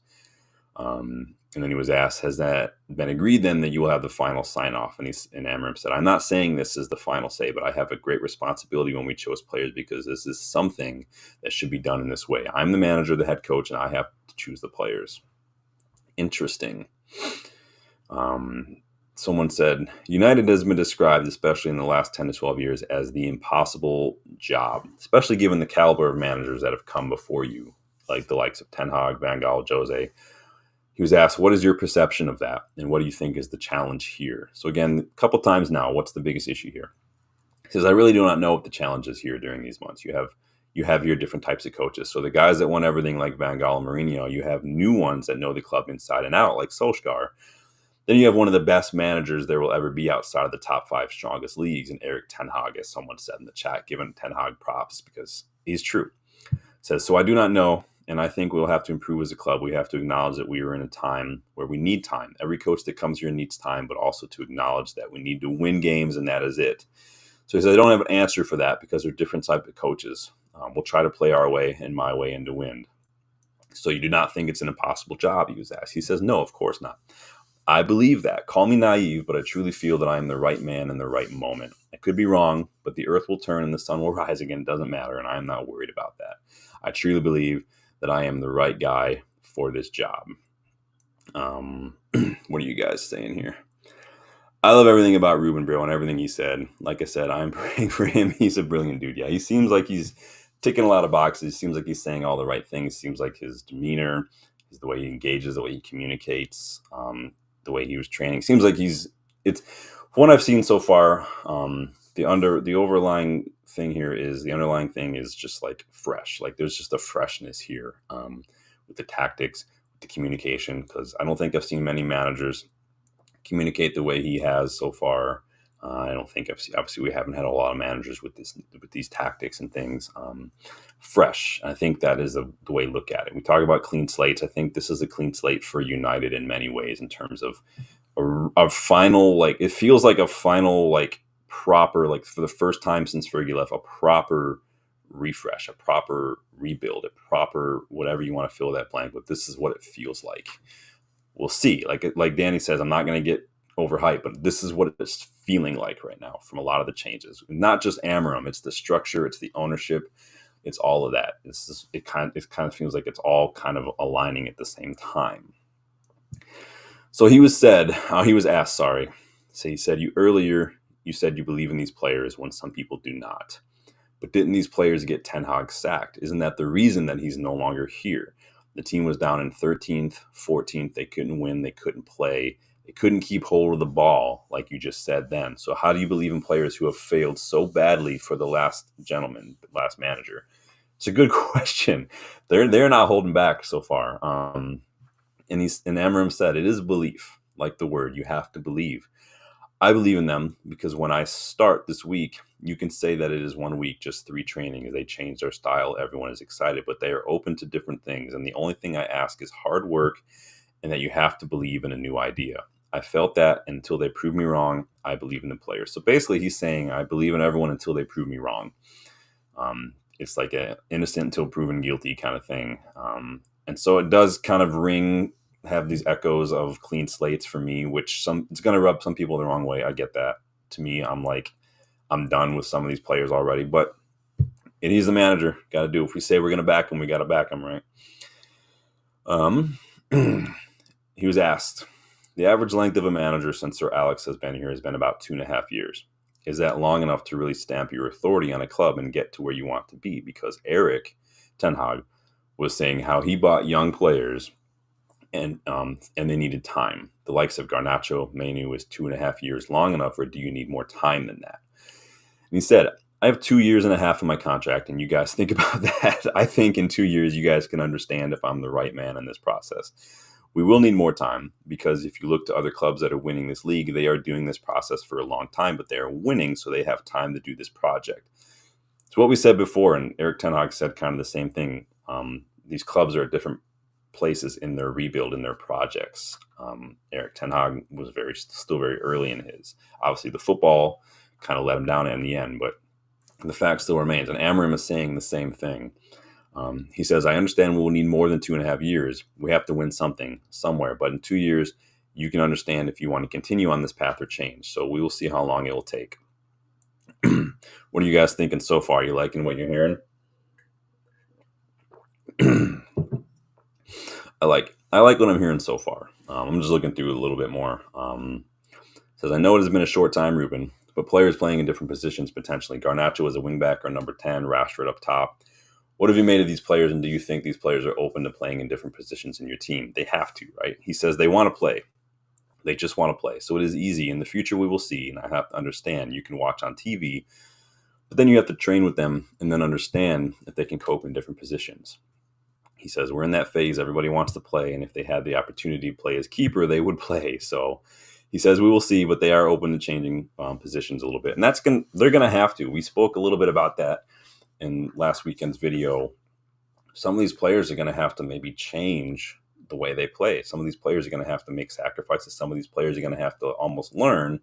And then he was asked, has that been agreed then that you will have the final sign off? And Amorim said, I'm not saying this is the final say, but I have a great responsibility when we chose players because this is something that should be done in this way. I'm the manager, the head coach, and I have to choose the players. interesting. Someone said, United has been described, especially in the last 10 to 12 years, as the impossible job, especially given the caliber of managers that have come before you, like the likes of Ten Hag, Van Gaal, Jose. He was asked, what is your perception of that? And what do you think is the challenge here? So again, a couple times now, what's the biggest issue here? He says, I really do not know what the challenge is here during these months. You have your different types of coaches. So the guys that won everything like Van Gaal and Mourinho, you have new ones that know the club inside and out, like Solskjaer. Then you have one of the best managers there will ever be outside of the top 5 strongest leagues, and Erik Ten Hag, as someone said in the chat, giving Ten Hag props because he's true. Says, so I do not know, and I think we'll have to improve as a club. We have to acknowledge that we are in a time where we need time. Every coach that comes here needs time, but also to acknowledge that we need to win games, and that is it. So he says, I don't have an answer for that because they're different type of coaches. We'll try to play our way and my way and to win. So you do not think it's an impossible job, he was asked. He says, no, of course not. I believe that. Call me naive, but I truly feel that I am the right man in the right moment. I could be wrong, but the earth will turn and the sun will rise again. It doesn't matter, and I am not worried about that. I truly believe that I am the right guy for this job. What are you guys saying here? I love everything about Ruben, bro, and everything he said. Like I said, I'm praying for him. He's a brilliant dude. Yeah, he seems like he's ticking a lot of boxes. He seems like he's saying all the right things. Seems like his demeanor, the way he engages, the way he communicates, the way he was training. Seems like it's from what I've seen so far, the underlying thing is just like fresh. Like there's just a freshness here with the tactics, with the communication, because I don't think I've seen many managers communicate the way he has so far. I don't think obviously we haven't had a lot of managers with these tactics and things fresh. I think that is the way to look at it. We talk about clean slates. I think this is a clean slate for United in many ways in terms of a final, like it feels like a final, like proper, like for the first time since Fergie left, a proper refresh, a proper rebuild, a proper whatever you want to fill that blank with. This is what it feels like. We'll see. Like Danny says, I'm not going to get overhyped, but this is what it's feeling like right now from a lot of the changes. Not just Amorim, it's the structure, it's the ownership, it's all of that. It kind of feels like it's all kind of aligning at the same time. So he was asked. So he said, you said you believe in these players when some people do not. But didn't these players get Ten Hag sacked? Isn't that the reason that he's no longer here? The team was down in 13th, 14th. They couldn't win. They couldn't play. They couldn't keep hold of the ball, like you just said then. So how do you believe in players who have failed so badly for the last manager? It's a good question. They're not holding back so far. And Amorim said, it is belief, like the word. You have to believe. I believe in them because when I start this week, you can say that it is 1 week, just 3 training. They change their style. Everyone is excited, but they are open to different things. And the only thing I ask is hard work and that you have to believe in a new idea. I felt that until they prove me wrong, I believe in the players. So basically he's saying, I believe in everyone until they prove me wrong. It's like an innocent until proven guilty kind of thing. And so it does kind of have these echoes of clean slates for me, which it's going to rub some people the wrong way. I get that. To me, I'm done with some of these players already, but he's the manager. Got to do. If we say we're going to back him, we got to back him, right? He was asked, the average length of a manager since Sir Alex has been here has been about 2.5 years. Is that long enough to really stamp your authority on a club and get to where you want to be? Because Erik Ten Hag was saying how he bought young players and they needed time. The likes of Garnacho, Manu is 2.5 years long enough, or do you need more time than that? And he said, I have 2.5 years of my contract, and you guys think about that. I think in 2 years, you guys can understand if I'm the right man in this process. We will need more time because if you look to other clubs that are winning this league, they are doing this process for a long time, but they are winning, so they have time to do this project. It's what we said before, and Erik Ten Hag said kind of the same thing. These clubs are at different places in their rebuild, in their projects. Erik Ten Hag was still very early in his. Obviously, the football kind of let him down in the end, but the fact still remains. And Amorim is saying the same thing. He says, I understand we'll need more than 2.5 years. We have to win something somewhere, but in 2 years, you can understand if you want to continue on this path or change. So we will see how long it will take. What are you guys thinking so far? You liking what you're hearing? I I like what I'm hearing so far. I'm just looking through a little bit more. Says, I know it has been a short time, Ruben, but players playing in different positions potentially. Garnacho as a wingback or number 10, Rashford up top. What have you made of these players, and do you think these players are open to playing in different positions in your team? They have to, right? He says they want to play. They just want to play. So it is easy. In the future, we will see, and I have to understand you can watch on TV, but then you have to train with them and then understand if they can cope in different positions. He says, we're in that phase. Everybody wants to play, and if they had the opportunity to play as keeper, they would play. So he says we will see, but they are open to changing positions a little bit. And they're going to have to. We spoke a little bit about that in last weekend's video. Some of these players are going to have to maybe change the way they play. Some of these players are going to have to make sacrifices. Some of these players are going to have to almost learn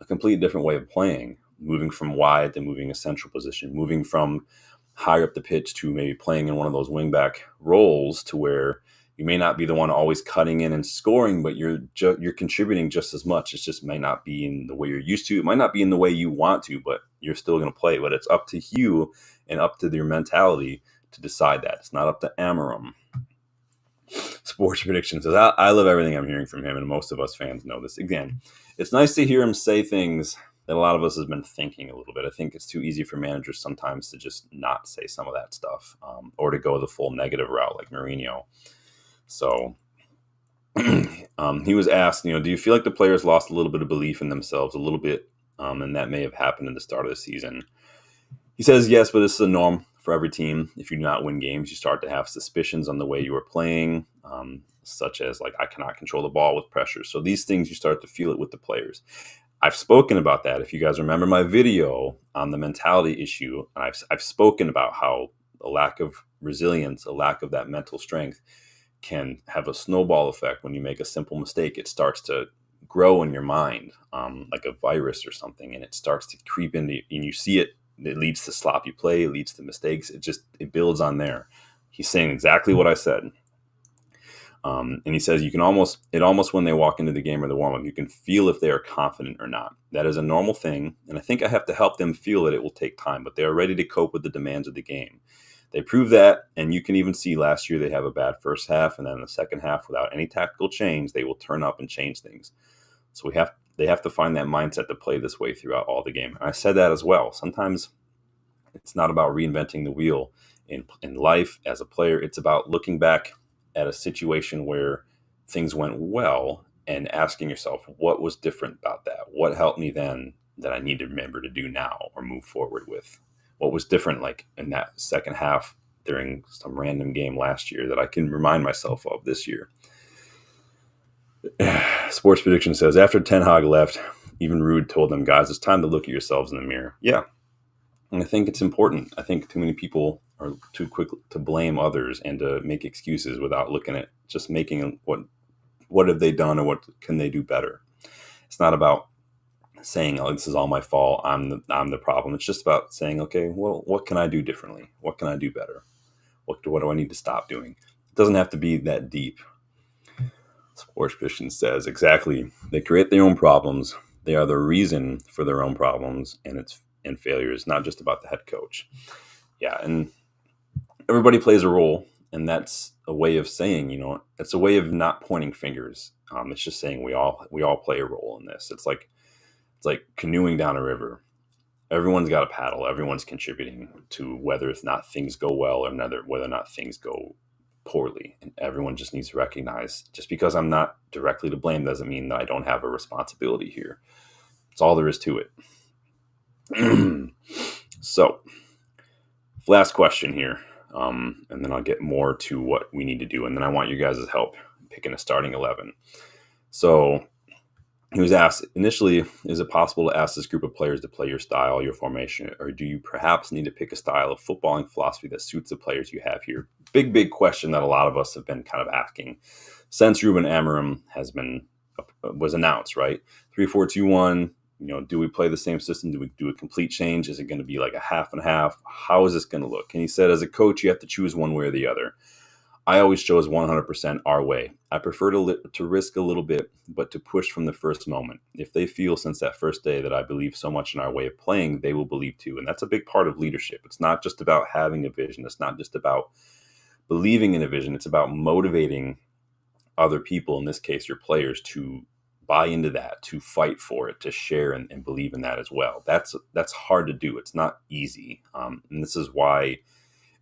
a completely different way of playing, moving from wide to moving a central position, moving from higher up the pitch to maybe playing in one of those wingback roles to where you may not be the one always cutting in and scoring, but you're contributing just as much. It just may not be in the way you're used to. It might not be in the way you want to, but you're still going to play. But it's up to you and up to your mentality to decide that. It's not up to Amorim. Sports Prediction says, I love everything I'm hearing from him, and most of us fans know this. Again, it's nice to hear him say things that a lot of us has been thinking a little bit. I think it's too easy for managers sometimes to just not say some of that stuff, or to go the full negative route like Mourinho. So he was asked, do you feel like the players lost a little bit of belief in themselves a little bit, and that may have happened at the start of the season? He says, yes, but this is a norm for every team. If you do not win games, you start to have suspicions on the way you are playing, such as I cannot control the ball with pressure. So these things, you start to feel it with the players. I've spoken about that. If you guys remember my video on the mentality issue, and I've spoken about how a lack of resilience, a lack of that mental strength can have a snowball effect. When you make a simple mistake, it starts to grow in your mind, like a virus or something, and it starts to creep into, and you see it. It leads to sloppy play, it leads to mistakes. It builds on there. He's saying exactly what I said. And he says almost when they walk into the game or the warm-up, you can feel if they are confident or not. That is a normal thing, and I think I have to help them feel that it will take time, but they are ready to cope with the demands of the game. They prove that, and you can even see last year they have a bad first half, and then in the second half, without any tactical change, they will turn up and change things. So they have to find that mindset to play this way throughout all the game. And I said that as well. Sometimes it's not about reinventing the wheel in life as a player. It's about looking back at a situation where things went well and asking yourself, what was different about that? What helped me then that I need to remember to do now or move forward with? What was different in that second half during some random game last year that I can remind myself of this year? Sports Prediction says, after Ten Hag left, even Ruud told them, guys, it's time to look at yourselves in the mirror. Yeah. And I think it's important. I think too many people are too quick to blame others and to make excuses without looking at just making what have they done or what can they do better. It's not about saying, oh, this is all my fault, I'm the problem. It's just about saying, okay, well, what can I do differently? What can I do better? What do I need to stop doing? It doesn't have to be that deep. Sports Prediction says, exactly. They create their own problems. They are the reason for their own problems and failures, not just about the head coach. Yeah, and everybody plays a role, and that's a way of saying, it's a way of not pointing fingers. It's just saying we all play a role in this. It's like canoeing down a river. Everyone's got a paddle. Everyone's contributing to whether or not things go well or whether or not things go poorly. And everyone just needs to recognize, just because I'm not directly to blame doesn't mean that I don't have a responsibility here. That's all there is to it. So, last question here, and then I'll get more to what we need to do, and then I want you guys' help picking a starting 11. So, he was asked initially, is it possible to ask this group of players to play your style, your formation, or do you perhaps need to pick a style of footballing philosophy that suits the players you have here? Big question that a lot of us have been kind of asking since Ruben Amorim was announced, right? 3-4-2-1. Do we play the same system? Do we do a complete change? Is it going to be like a half and half? How is this going to look? And he said, as a coach, you have to choose one way or the other. I always chose 100% our way. I prefer to risk a little bit, but to push from the first moment. If they feel since that first day that I believe so much in our way of playing, they will believe too. And that's a big part of leadership. It's not just about having a vision. It's not just about believing in a vision. It's about motivating other people, in this case, your players, to buy into that, to fight for it, to share and believe in that as well. That's hard to do. It's not easy. And this is why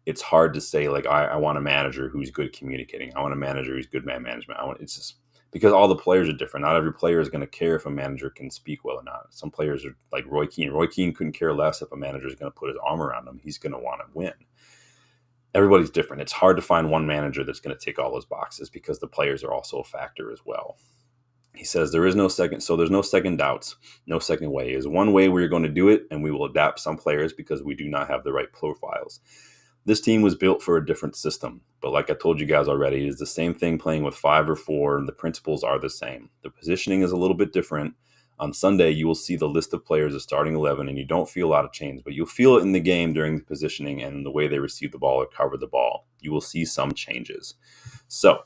it's hard to say, like, I want a manager who's good at communicating. I want a manager who's good man management. It's just because all the players are different. Not every player is going to care if a manager can speak well or not. Some players are like Roy Keane. Roy Keane couldn't care less if a manager is going to put his arm around him. He's going to want to win. Everybody's different. It's hard to find one manager that's going to tick all those boxes because the players are also a factor as well. He says there's no second doubts, no second way. Is one way we're going to do it, and we will adapt some players because we do not have the right profiles. This team was built for a different system, but like I told you guys already, it is the same thing playing with 5 or 4, and the principles are the same. The positioning is a little bit different. On Sunday, you will see the list of players of starting 11, and you don't feel a lot of change, but you'll feel it in the game during the positioning and the way they receive the ball or cover the ball. You will see some changes. So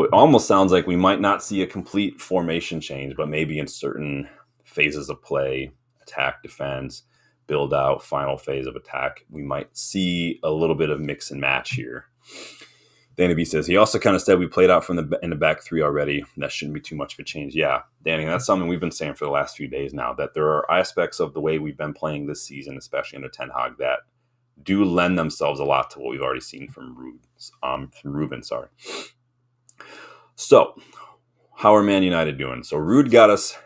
it almost sounds like we might not see a complete formation change, but maybe in certain phases of play, attack, defense, build out, final phase of attack, we might see a little bit of mix and match here. Danny B says, he also kind of said we played out in the back 3 already. That shouldn't be too much of a change. Yeah, Danny, that's something we've been saying for the last few days now, that there are aspects of the way we've been playing this season, especially under Ten Hag, that do lend themselves a lot to what we've already seen from Ruben. So, how are Man United doing? So Rude got us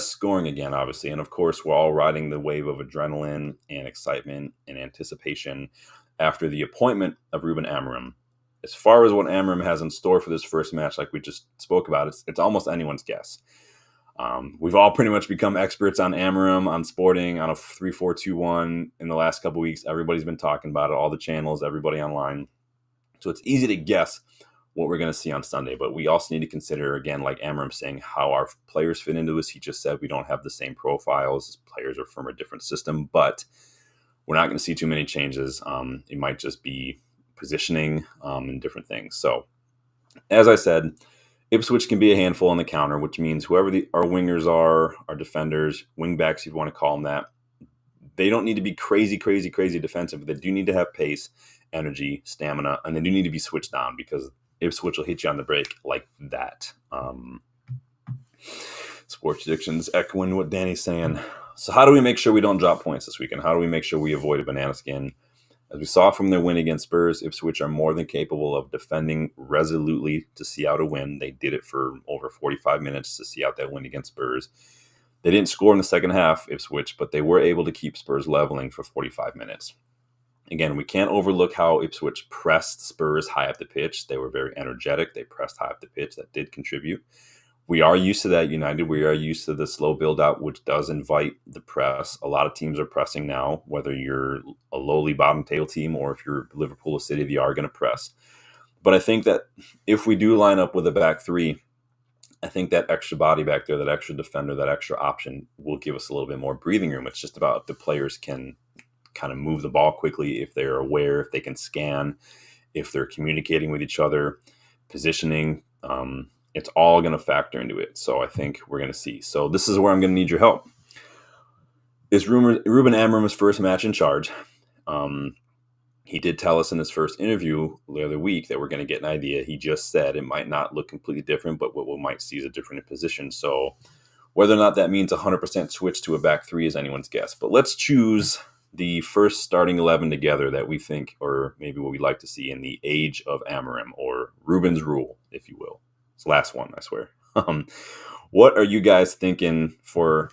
scoring again, obviously, and of course we're all riding the wave of adrenaline and excitement and anticipation after the appointment of Ruben Amorim. As far as what Amorim has in store for this first match, like we just spoke about, it's almost anyone's guess. We've all pretty much become experts on Amorim, on Sporting, on a 3-4-2-1 in the last couple of weeks. Everybody's been talking about it, all the channels, everybody online. So it's easy to guess what we're going to see on Sunday, but we also need to consider, again, like Amorim saying, how our players fit into this. He just said we don't have the same profiles. Players are from a different system, but we're not going to see too many changes. It might just be positioning and different things. So, as I said, Ipswich can be a handful on the counter, which means whoever our wingers are, our defenders, wing backs, if you want to call them that, they don't need to be crazy defensive, but they do need to have pace, energy, stamina, and they do need to be switched on because Ipswich will hit you on the break like that. Sports Addictions echoing what Danny's saying. So how do we make sure we don't drop points this weekend? How do we make sure we avoid a banana skin? As we saw from their win against Spurs, Ipswich are more than capable of defending resolutely to see out a win. They did it for over 45 minutes to see out that win against Spurs. They didn't score in the second half, Ipswich, but they were able to keep Spurs leveling for 45 minutes. Again, we can't overlook how Ipswich pressed Spurs high up the pitch. They were very energetic. They pressed high up the pitch. That did contribute. We are used to that, United. We are used to the slow build-out, which does invite the press. A lot of teams are pressing now, whether you're a lowly bottom-tail team or if you're Liverpool or City, they are going to press. But I think that if we do line up with a back 3, I think that extra body back there, that extra defender, that extra option will give us a little bit more breathing room. It's just about if the players can kind of move the ball quickly, if they're aware, if they can scan, if they're communicating with each other, positioning, it's all going to factor into it. So I think we're going to see. So this is where I'm going to need your help. Is Ruben Amorim's first match in charge? He did tell us in his first interview the other week that we're going to get an idea. He just said it might not look completely different, but what we might see is a different position. So whether or not that means 100% switch to a back 3 is anyone's guess. But let's choose the first starting 11 together that we think, or maybe what we'd like to see in the age of Amorim, or Ruben's rule, if you will. It's the last one, I swear. What are you guys thinking for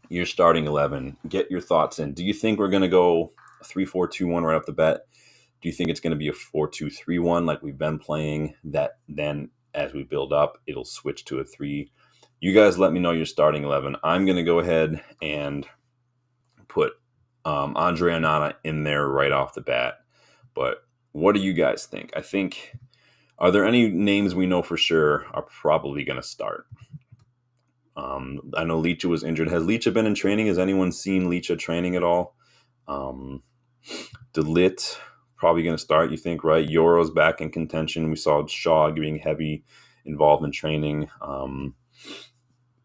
your starting 11? Get your thoughts in. Do you think we're going to go 3-4-2-1 right off the bat? Do you think it's going to be a 4-2-3-1 like we've been playing, that then as we build up, it'll switch to a 3? You guys let me know your starting 11. I'm going to go ahead and put Andre Onana in there right off the bat. But what do you guys think? Are there any names we know for sure are probably going to start? I know Licha was injured. Has Licha been in training? Has anyone seen Licha training at all? De Ligt probably going to start, you think, right? Euro's back in contention. We saw Shaw being heavy involved in training.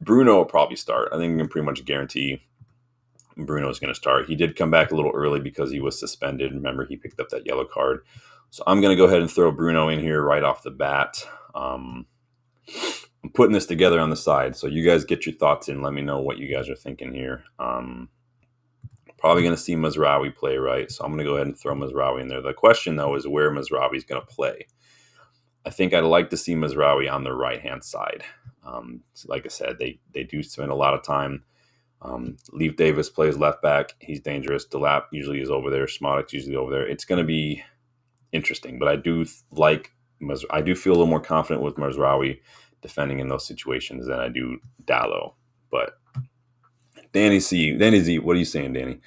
Bruno will probably start. I think we can pretty much guarantee Bruno's going to start. He did come back a little early because he was suspended. Remember, he picked up that yellow card. So I'm going to go ahead and throw Bruno in here right off the bat. I'm putting this together on the side. So you guys get your thoughts in. Let me know what you guys are thinking here. Probably going to see Mazraoui play, right? So I'm going to go ahead and throw Mazraoui in there. The question, though, is where Mazraoui is going to play. I think I'd like to see Mazraoui on the right-hand side. So like I said, they do spend a lot of time. Leaf Davis plays left back. He's dangerous. Delap usually is over there. Smodek's usually over there. It's going to be interesting, but I do feel a little more confident with Mazraoui defending in those situations than I do Dallo. But Danny Z, what are you saying, Danny?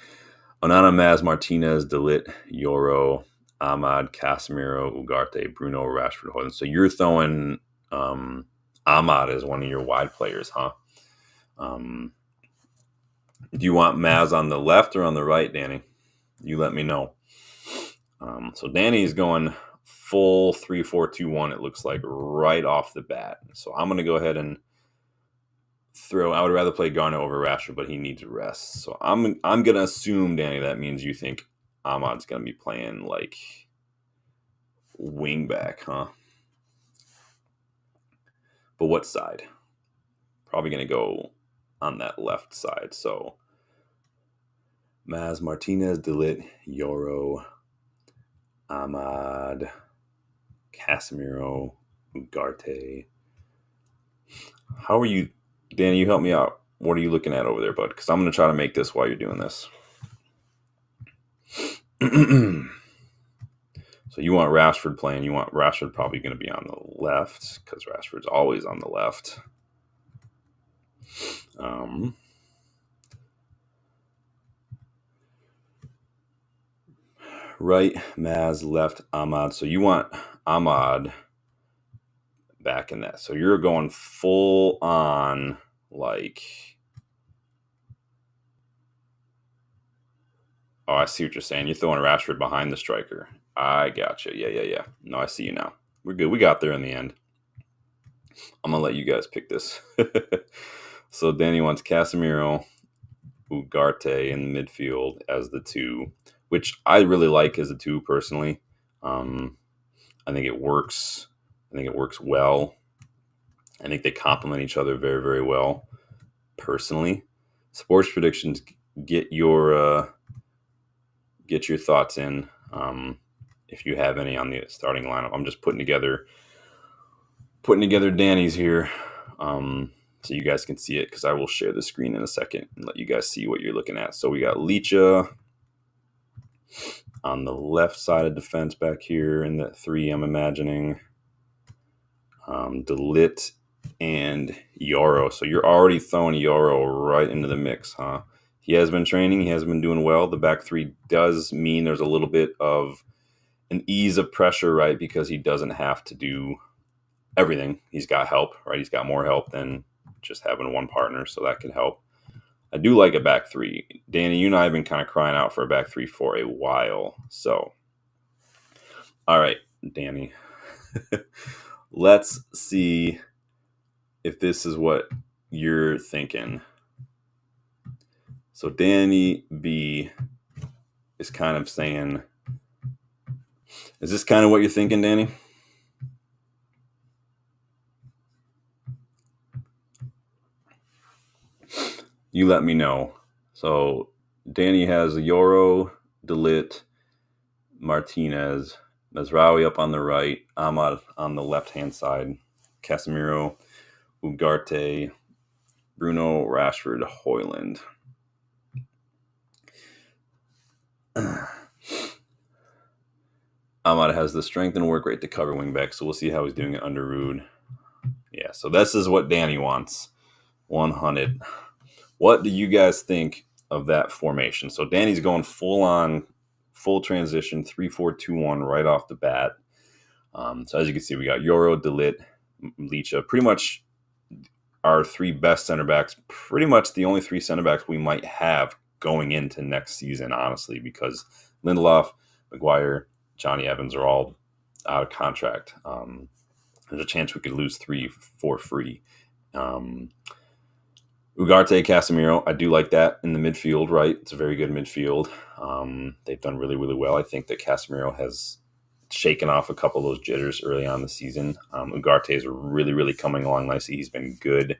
Onana, Maz, Martinez, Delit, Yoro, Ahmad, Casemiro, Ugarte, Bruno, Rashford, Hoyland. So you're throwing Ahmad as one of your wide players, huh? Do you want Maz on the left or on the right, Danny? You let me know. So Danny is going full 3-4-2-1, it looks like, right off the bat. So I'm going to go ahead and I would rather play Garner over Rashford, but he needs rest. So I'm going to assume, Danny, that means you think Ahmad's going to be playing like wing back, huh? But what side? Probably going to go on that left side. So Maz, Martinez, Delit, Yoro, Ahmad, Casemiro, Ugarte. How are you, Danny? You help me out. What are you looking at over there, bud? Because I'm going to try to make this while you're doing this. So you want Rashford playing. You want Rashford probably going to be on the left because Rashford's always on the left. Right, Maz, left, Ahmad. So you want Ahmad back in that. So you're going full on like... Oh, I see what you're saying. You're throwing Rashford behind the striker. I gotcha. Yeah. No, I see you now. We're good. We got there in the end. I'm going to let you guys pick this. So Danny wants Casemiro, Ugarte in the midfield as the two, which I really like as a two personally. I think it works. I think it works well. I think they complement each other very, very well, personally. Sports predictions, get your thoughts in if you have any on the starting lineup. I'm just putting together Danny's here so you guys can see it, because I will share the screen in a second and let you guys see what you're looking at. So we got Licha on the left side of defense back here in the three, I'm imagining. Delit and Yoro. So you're already throwing Yoro right into the mix, huh? He has been training. He has been doing well. The back three does mean there's a little bit of an ease of pressure, right? Because he doesn't have to do everything. He's got help, right? He's got more help than just having one partner, so that can help. I do like a back three. Danny, you and I have been kind of crying out for a back three for a while. So, all right, Danny. Let's see if this is what you're thinking. So Danny B is kind of saying, is this kind of what you're thinking, Danny? You let me know. So Danny has Yoro, Delit, Martinez, Mazraoui up on the right, Ahmad on the left-hand side, Casemiro, Ugarte, Bruno, Rashford, Hoyland. Ahmad has the strength and work rate to cover wingback, so we'll see how he's doing it under Rude. Yeah, so this is what Danny wants. 100. What do you guys think of that formation? So Danny's going full transition, 3-4-2-1 right off the bat. So as you can see, we got Yoro, Delit, Licha. Pretty much our three best center backs. Pretty much the only three center backs we might have going into next season, honestly, because Lindelof, Maguire, Johnny Evans are all out of contract. There's a chance we could lose 3 for free. Ugarte, Casemiro, I do like that in the midfield, right? It's a very good midfield. They've done really, really well. I think that Casemiro has shaken off a couple of those jitters early on the season. Ugarte is really, really coming along nicely. He's been good.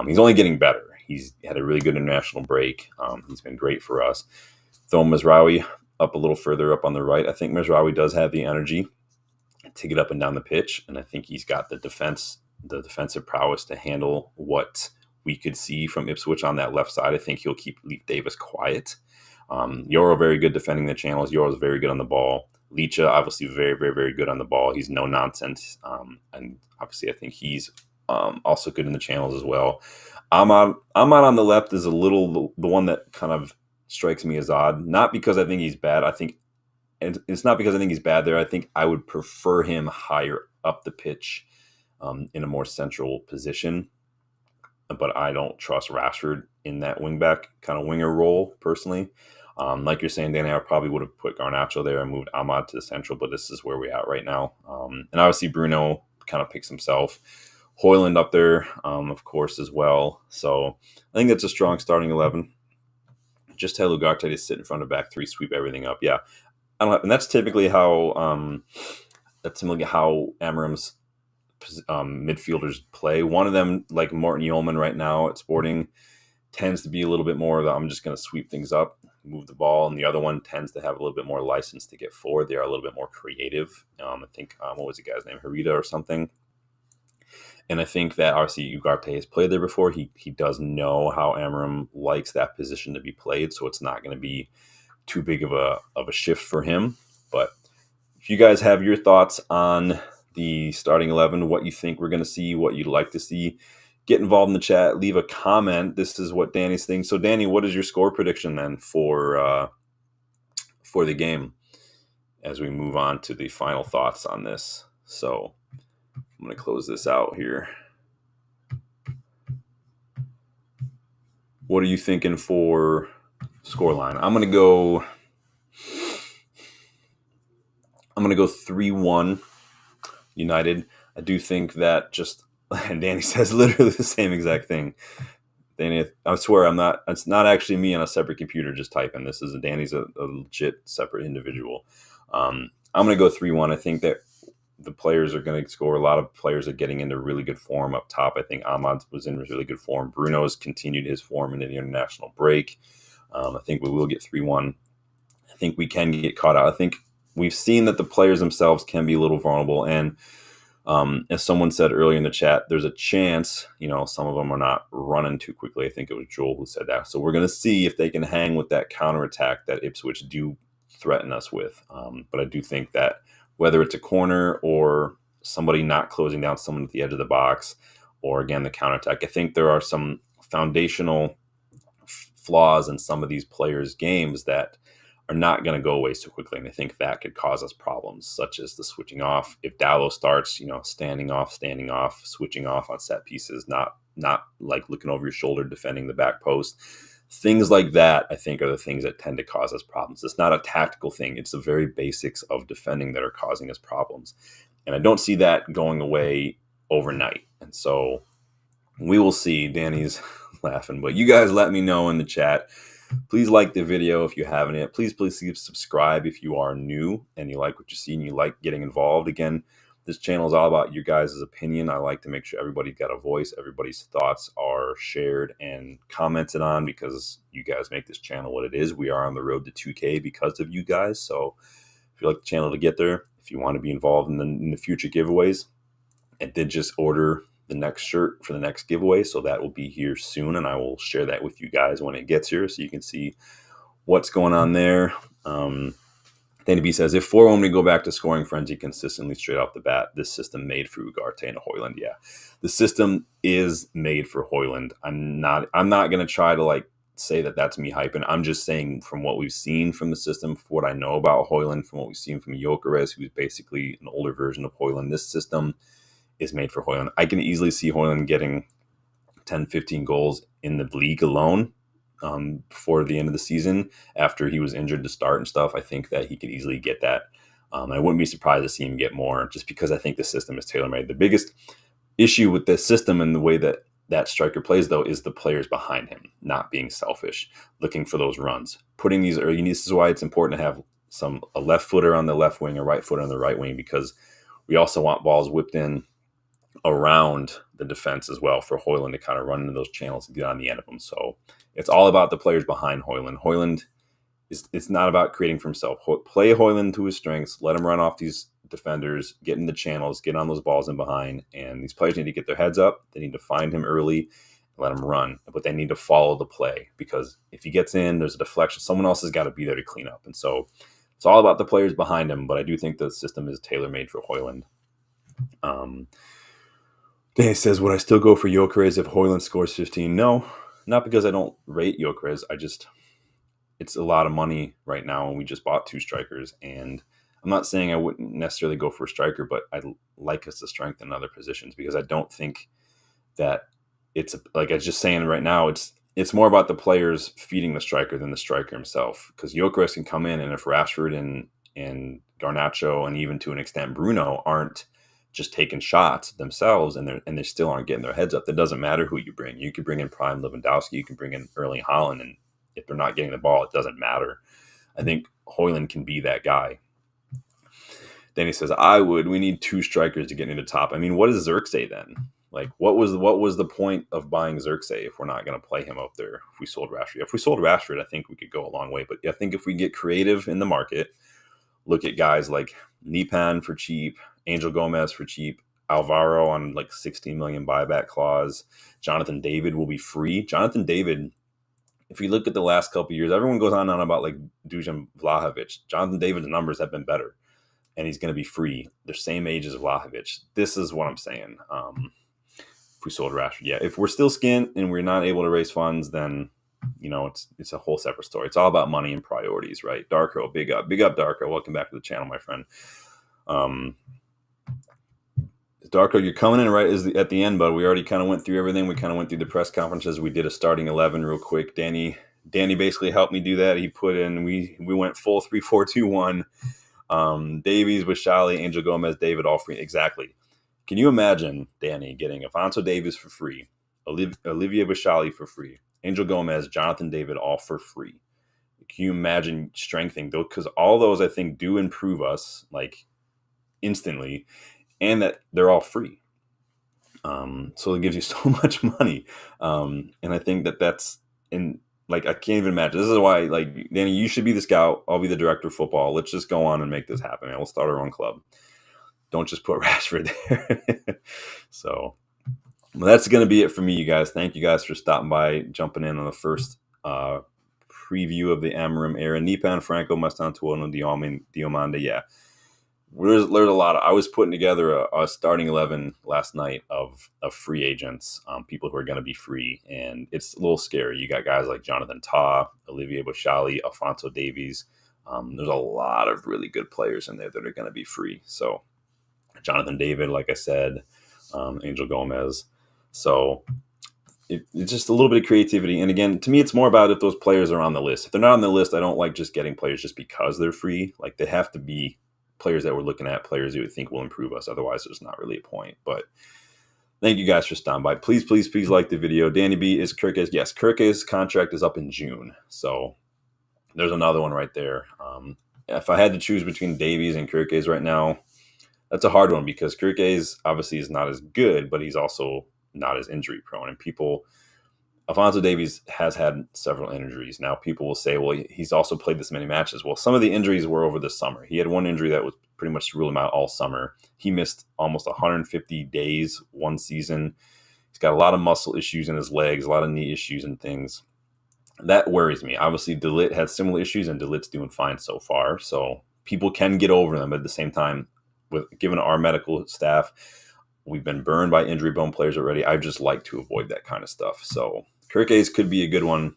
He's only getting better. He's had a really good international break. He's been great for us. Throw Mazraoui up a little further up on the right. I think Mazraoui does have the energy to get up and down the pitch, and I think he's got the defensive prowess to handle what we could see from Ipswich on that left side. I think he'll keep Leif Davis quiet. Yoro very good defending the channels. Yoro's very good on the ball. Licha obviously very, very, very good on the ball. He's no nonsense, and obviously I think he's also good in the channels as well. Ahmad on the left is a little the one that kind of strikes me as odd. Not because I think he's bad. And it's not because I think he's bad there. I think I would prefer him higher up the pitch in a more central position. But I don't trust Rashford in that wingback kind of winger role personally. Like you're saying, Danny, I probably would have put Garnacho there and moved Ahmad to the central, but this is where we're at right now. And obviously Bruno kind of picks himself. Højlund up there, of course, as well. So I think that's a strong starting 11. Just tell Ugarte to sit in front of back three, sweep everything up. Yeah. And that's typically how Amorim's midfielders play. One of them, like Martin Yeoman right now at Sporting, tends to be a little bit more of the, I'm just going to sweep things up, move the ball. And the other one tends to have a little bit more license to get forward. They are a little bit more creative. I think, what was the guy's name? Herita or something. And I think that obviously Ugarte has played there before. He does know how Amorim likes that position to be played. So it's not going to be too big of a shift for him. But if you guys have your thoughts on the starting 11, what you think we're going to see, what you'd like to see, get involved in the chat, leave a comment. This is what Danny's thinking. So Danny, what is your score prediction then for the game as we move on to the final thoughts on this? So I'm going to close this out here. What are you thinking for scoreline? I'm going to go 3-1 United. I do think that and Danny says literally the same exact thing. Danny, I swear it's not actually me on a separate computer just typing. Danny's a legit separate individual. I'm going to go 3-1. I think that the players are going to score. A lot of players are getting into really good form up top. I think Ahmad was in really good form. Bruno's continued his form into the international break. I think we will get 3-1. I think we can get caught out. I think we've seen that the players themselves can be a little vulnerable. And as someone said earlier in the chat, there's a chance, some of them are not running too quickly. I think it was Joel who said that. So we're going to see if they can hang with that counterattack that Ipswich do threaten us with. But I do think that whether it's a corner or somebody not closing down someone at the edge of the box, or again, the counterattack, I think there are some foundational flaws in some of these players' games that are not going to go away so quickly. And I think that could cause us problems, such as the switching off. If Dallo starts, standing off, switching off on set pieces, not like looking over your shoulder, defending the back post. Things like that, I think, are the things that tend to cause us problems. It's not a tactical thing. It's the very basics of defending that are causing us problems. And I don't see that going away overnight. And so we will see. Danny's laughing. But you guys let me know in the chat. Please like the video if you haven't yet. Please subscribe if you are new and you like what you see and you like getting involved. Again, this channel is all about you guys' opinion. I like to make sure everybody's got a voice. Everybody's thoughts are shared and commented on because you guys make this channel what it is. We are on the road to 2K because of you guys. So if you like the channel to get there, if you want to be involved in the future giveaways, I did just order the next shirt for the next giveaway. So that will be here soon. And I will share that with you guys when it gets here so you can see what's going on there. Danny B says, if 4-1 we go back to scoring frenzy consistently straight off the bat, this system made for Ugarte and Højlund. Yeah, the system is made for Højlund. I'm not going to try to say that that's me hyping. I'm just saying from what we've seen from the system, from what I know about Højlund, from what we've seen from Gyökeres, who's basically an older version of Højlund, this system is made for Højlund. I can easily see Højlund getting 10, 15 goals in the league alone. Before the end of the season, after he was injured to start and stuff. I think that he could easily get that. I wouldn't be surprised to see him get more just because I think the system is tailor-made. The biggest issue with this system and the way that that striker plays, though, is the players behind him, not being selfish, looking for those runs, putting these early. This is why it's important to have a left footer on the left wing, a right footer on the right wing, because we also want balls whipped in around the defense as well for Højlund to kind of run into those channels and get on the end of them. So it's all about the players behind Højlund. Højlund it's not about creating for himself. Play Højlund to his strengths, let him run off these defenders, get in the channels, get on those balls in behind, and these players need to get their heads up. They need to find him early, let him run, but they need to follow the play, because if he gets in, there's a deflection. Someone else has got to be there to clean up. And so it's all about the players behind him, but I do think the system is tailor-made for Højlund. Danny says, would I still go for Gyökeres if Højlund scores 15? No, not because I don't rate Gyökeres. It's a lot of money right now, and we just bought 2 strikers. And I'm not saying I wouldn't necessarily go for a striker, but I'd like us to strengthen other positions, because I don't think that it's like I was just saying right now, it's more about the players feeding the striker than the striker himself. Because Gyökeres can come in, and if Rashford and Garnacho and even to an extent Bruno aren't just taking shots themselves, and they still aren't getting their heads up, it doesn't matter who you bring. You could bring in prime Lewandowski, you can bring in Erling Haaland, and if they're not getting the ball, it doesn't matter. I think Højlund can be that guy. Then he says, we need 2 strikers to get into the top. I mean, what does Xerxes then? Like, what was the point of buying Xerxes if we're not going to play him out there if we sold Rashford? If we sold Rashford, I think we could go a long way. But I think if we get creative in the market, look at guys like Nipan for cheap, Angel Gomez for cheap, Alvaro on like 16 million buyback clause. Jonathan David will be free. Jonathan David, if you look at the last couple of years, everyone goes on and on about like Dusan Vlahovic. Jonathan David's numbers have been better, and he's going to be free. They're same age as Vlahovic. This is what I'm saying. If we sold Rashford, yeah. If we're still skint and we're not able to raise funds, then it's a whole separate story. It's all about money and priorities, right? Darko, big up, Darko. Welcome back to the channel, my friend. Darko, you're coming in right at the end, but we already kind of went through everything. We kind of went through the press conferences. We did a starting 11 real quick. Danny basically helped me do that. He put in, we went full 3-4-2-1. Davies, Wishali, Angel Gomez, David, all free. Exactly. Can you imagine, Danny, getting Afonso Davies for free, Olivier Wishali for free, Angel Gomez, Jonathan David, all for free? Can you imagine strengthening those? Because all those, I think, do improve us like instantly, and that they're all free. So it gives you so much money. And I think that's in, like, I can't even imagine. This is why, like, Danny, you should be the scout. I'll be the director of football. Let's just go on and make this happen, man. We'll start our own club. Don't just put Rashford there. So that's going to be it for me, you guys. Thank you guys for stopping by, jumping in on the first preview of the Amorim era. Nipan, Franco, Mastantuono, Diomande. Yeah. There's a lot of, I was putting together a starting 11 last night of free agents, people who are going to be free, and it's a little scary. You got guys like Jonathan Tah, Olivier Bouchali, Alfonso Davies. There's a lot of really good players in there that are going to be free. So Jonathan David, like I said, Angel Gomez. So it's just a little bit of creativity. And again, to me, it's more about if those players are on the list. If they're not on the list, I don't like just getting players just because they're free. Like, they have to be players that we're looking at, players you would think will improve us. Otherwise, there's not really a point. But thank you guys for stopping by. Please, please, please like the video. Danny B, is Kirke's? Yes, Kirke's contract is up in June. So there's another one right there. If I had to choose between Davies and Kirke's right now, that's a hard one, because Kirke's obviously is not as good, but he's also not as injury prone. And Alfonso Davies has had several injuries. Now, people will say, well, he's also played this many matches. Well, some of the injuries were over the summer. He had one injury that was pretty much ruled him out all summer. He missed almost 150 days one season. He's got a lot of muscle issues in his legs, a lot of knee issues and things. That worries me. Obviously, De Ligt had similar issues, and De Ligt's doing fine so far. So people can get over them. But at the same time, given our medical staff, we've been burned by injury-prone players already. I just like to avoid that kind of stuff. So Kirke's could be a good one.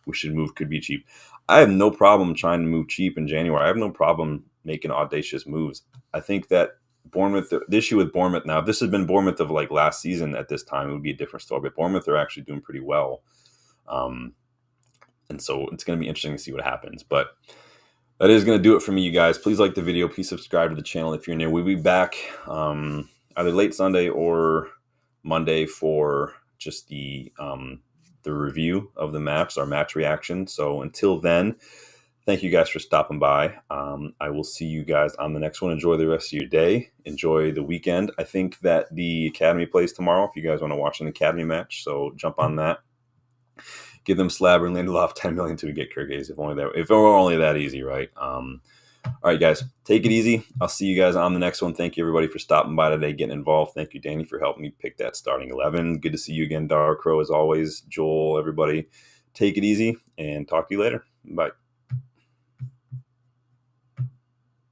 We should move, could be cheap. I have no problem trying to move cheap in January. I have no problem making audacious moves. I think that Bournemouth, the issue with Bournemouth now, if this had been Bournemouth of like last season at this time, it would be a different story. But Bournemouth are actually doing pretty well. And so it's going to be interesting to see what happens. But that is going to do it for me, you guys. Please like the video. Please subscribe to the channel if you're new. We'll be back either late Sunday or Monday for just the review of the match, our match reaction. So until then, thank you guys for stopping by. I will see you guys on the next one. Enjoy the rest of your day. Enjoy the weekend. I think that the Academy plays tomorrow if you guys want to watch an Academy match. So jump on that. Give them Slabber and Lindelof 10 million to get Kyrgyz. If it were only that easy, right? All right, guys, take it easy. I'll see you guys on the next one. Thank you, everybody, for stopping by today, getting involved. Thank you, Danny, for helping me pick that starting 11. Good to see you again, Dark Crow, as always. Joel, everybody, take it easy, and talk to you later. Bye.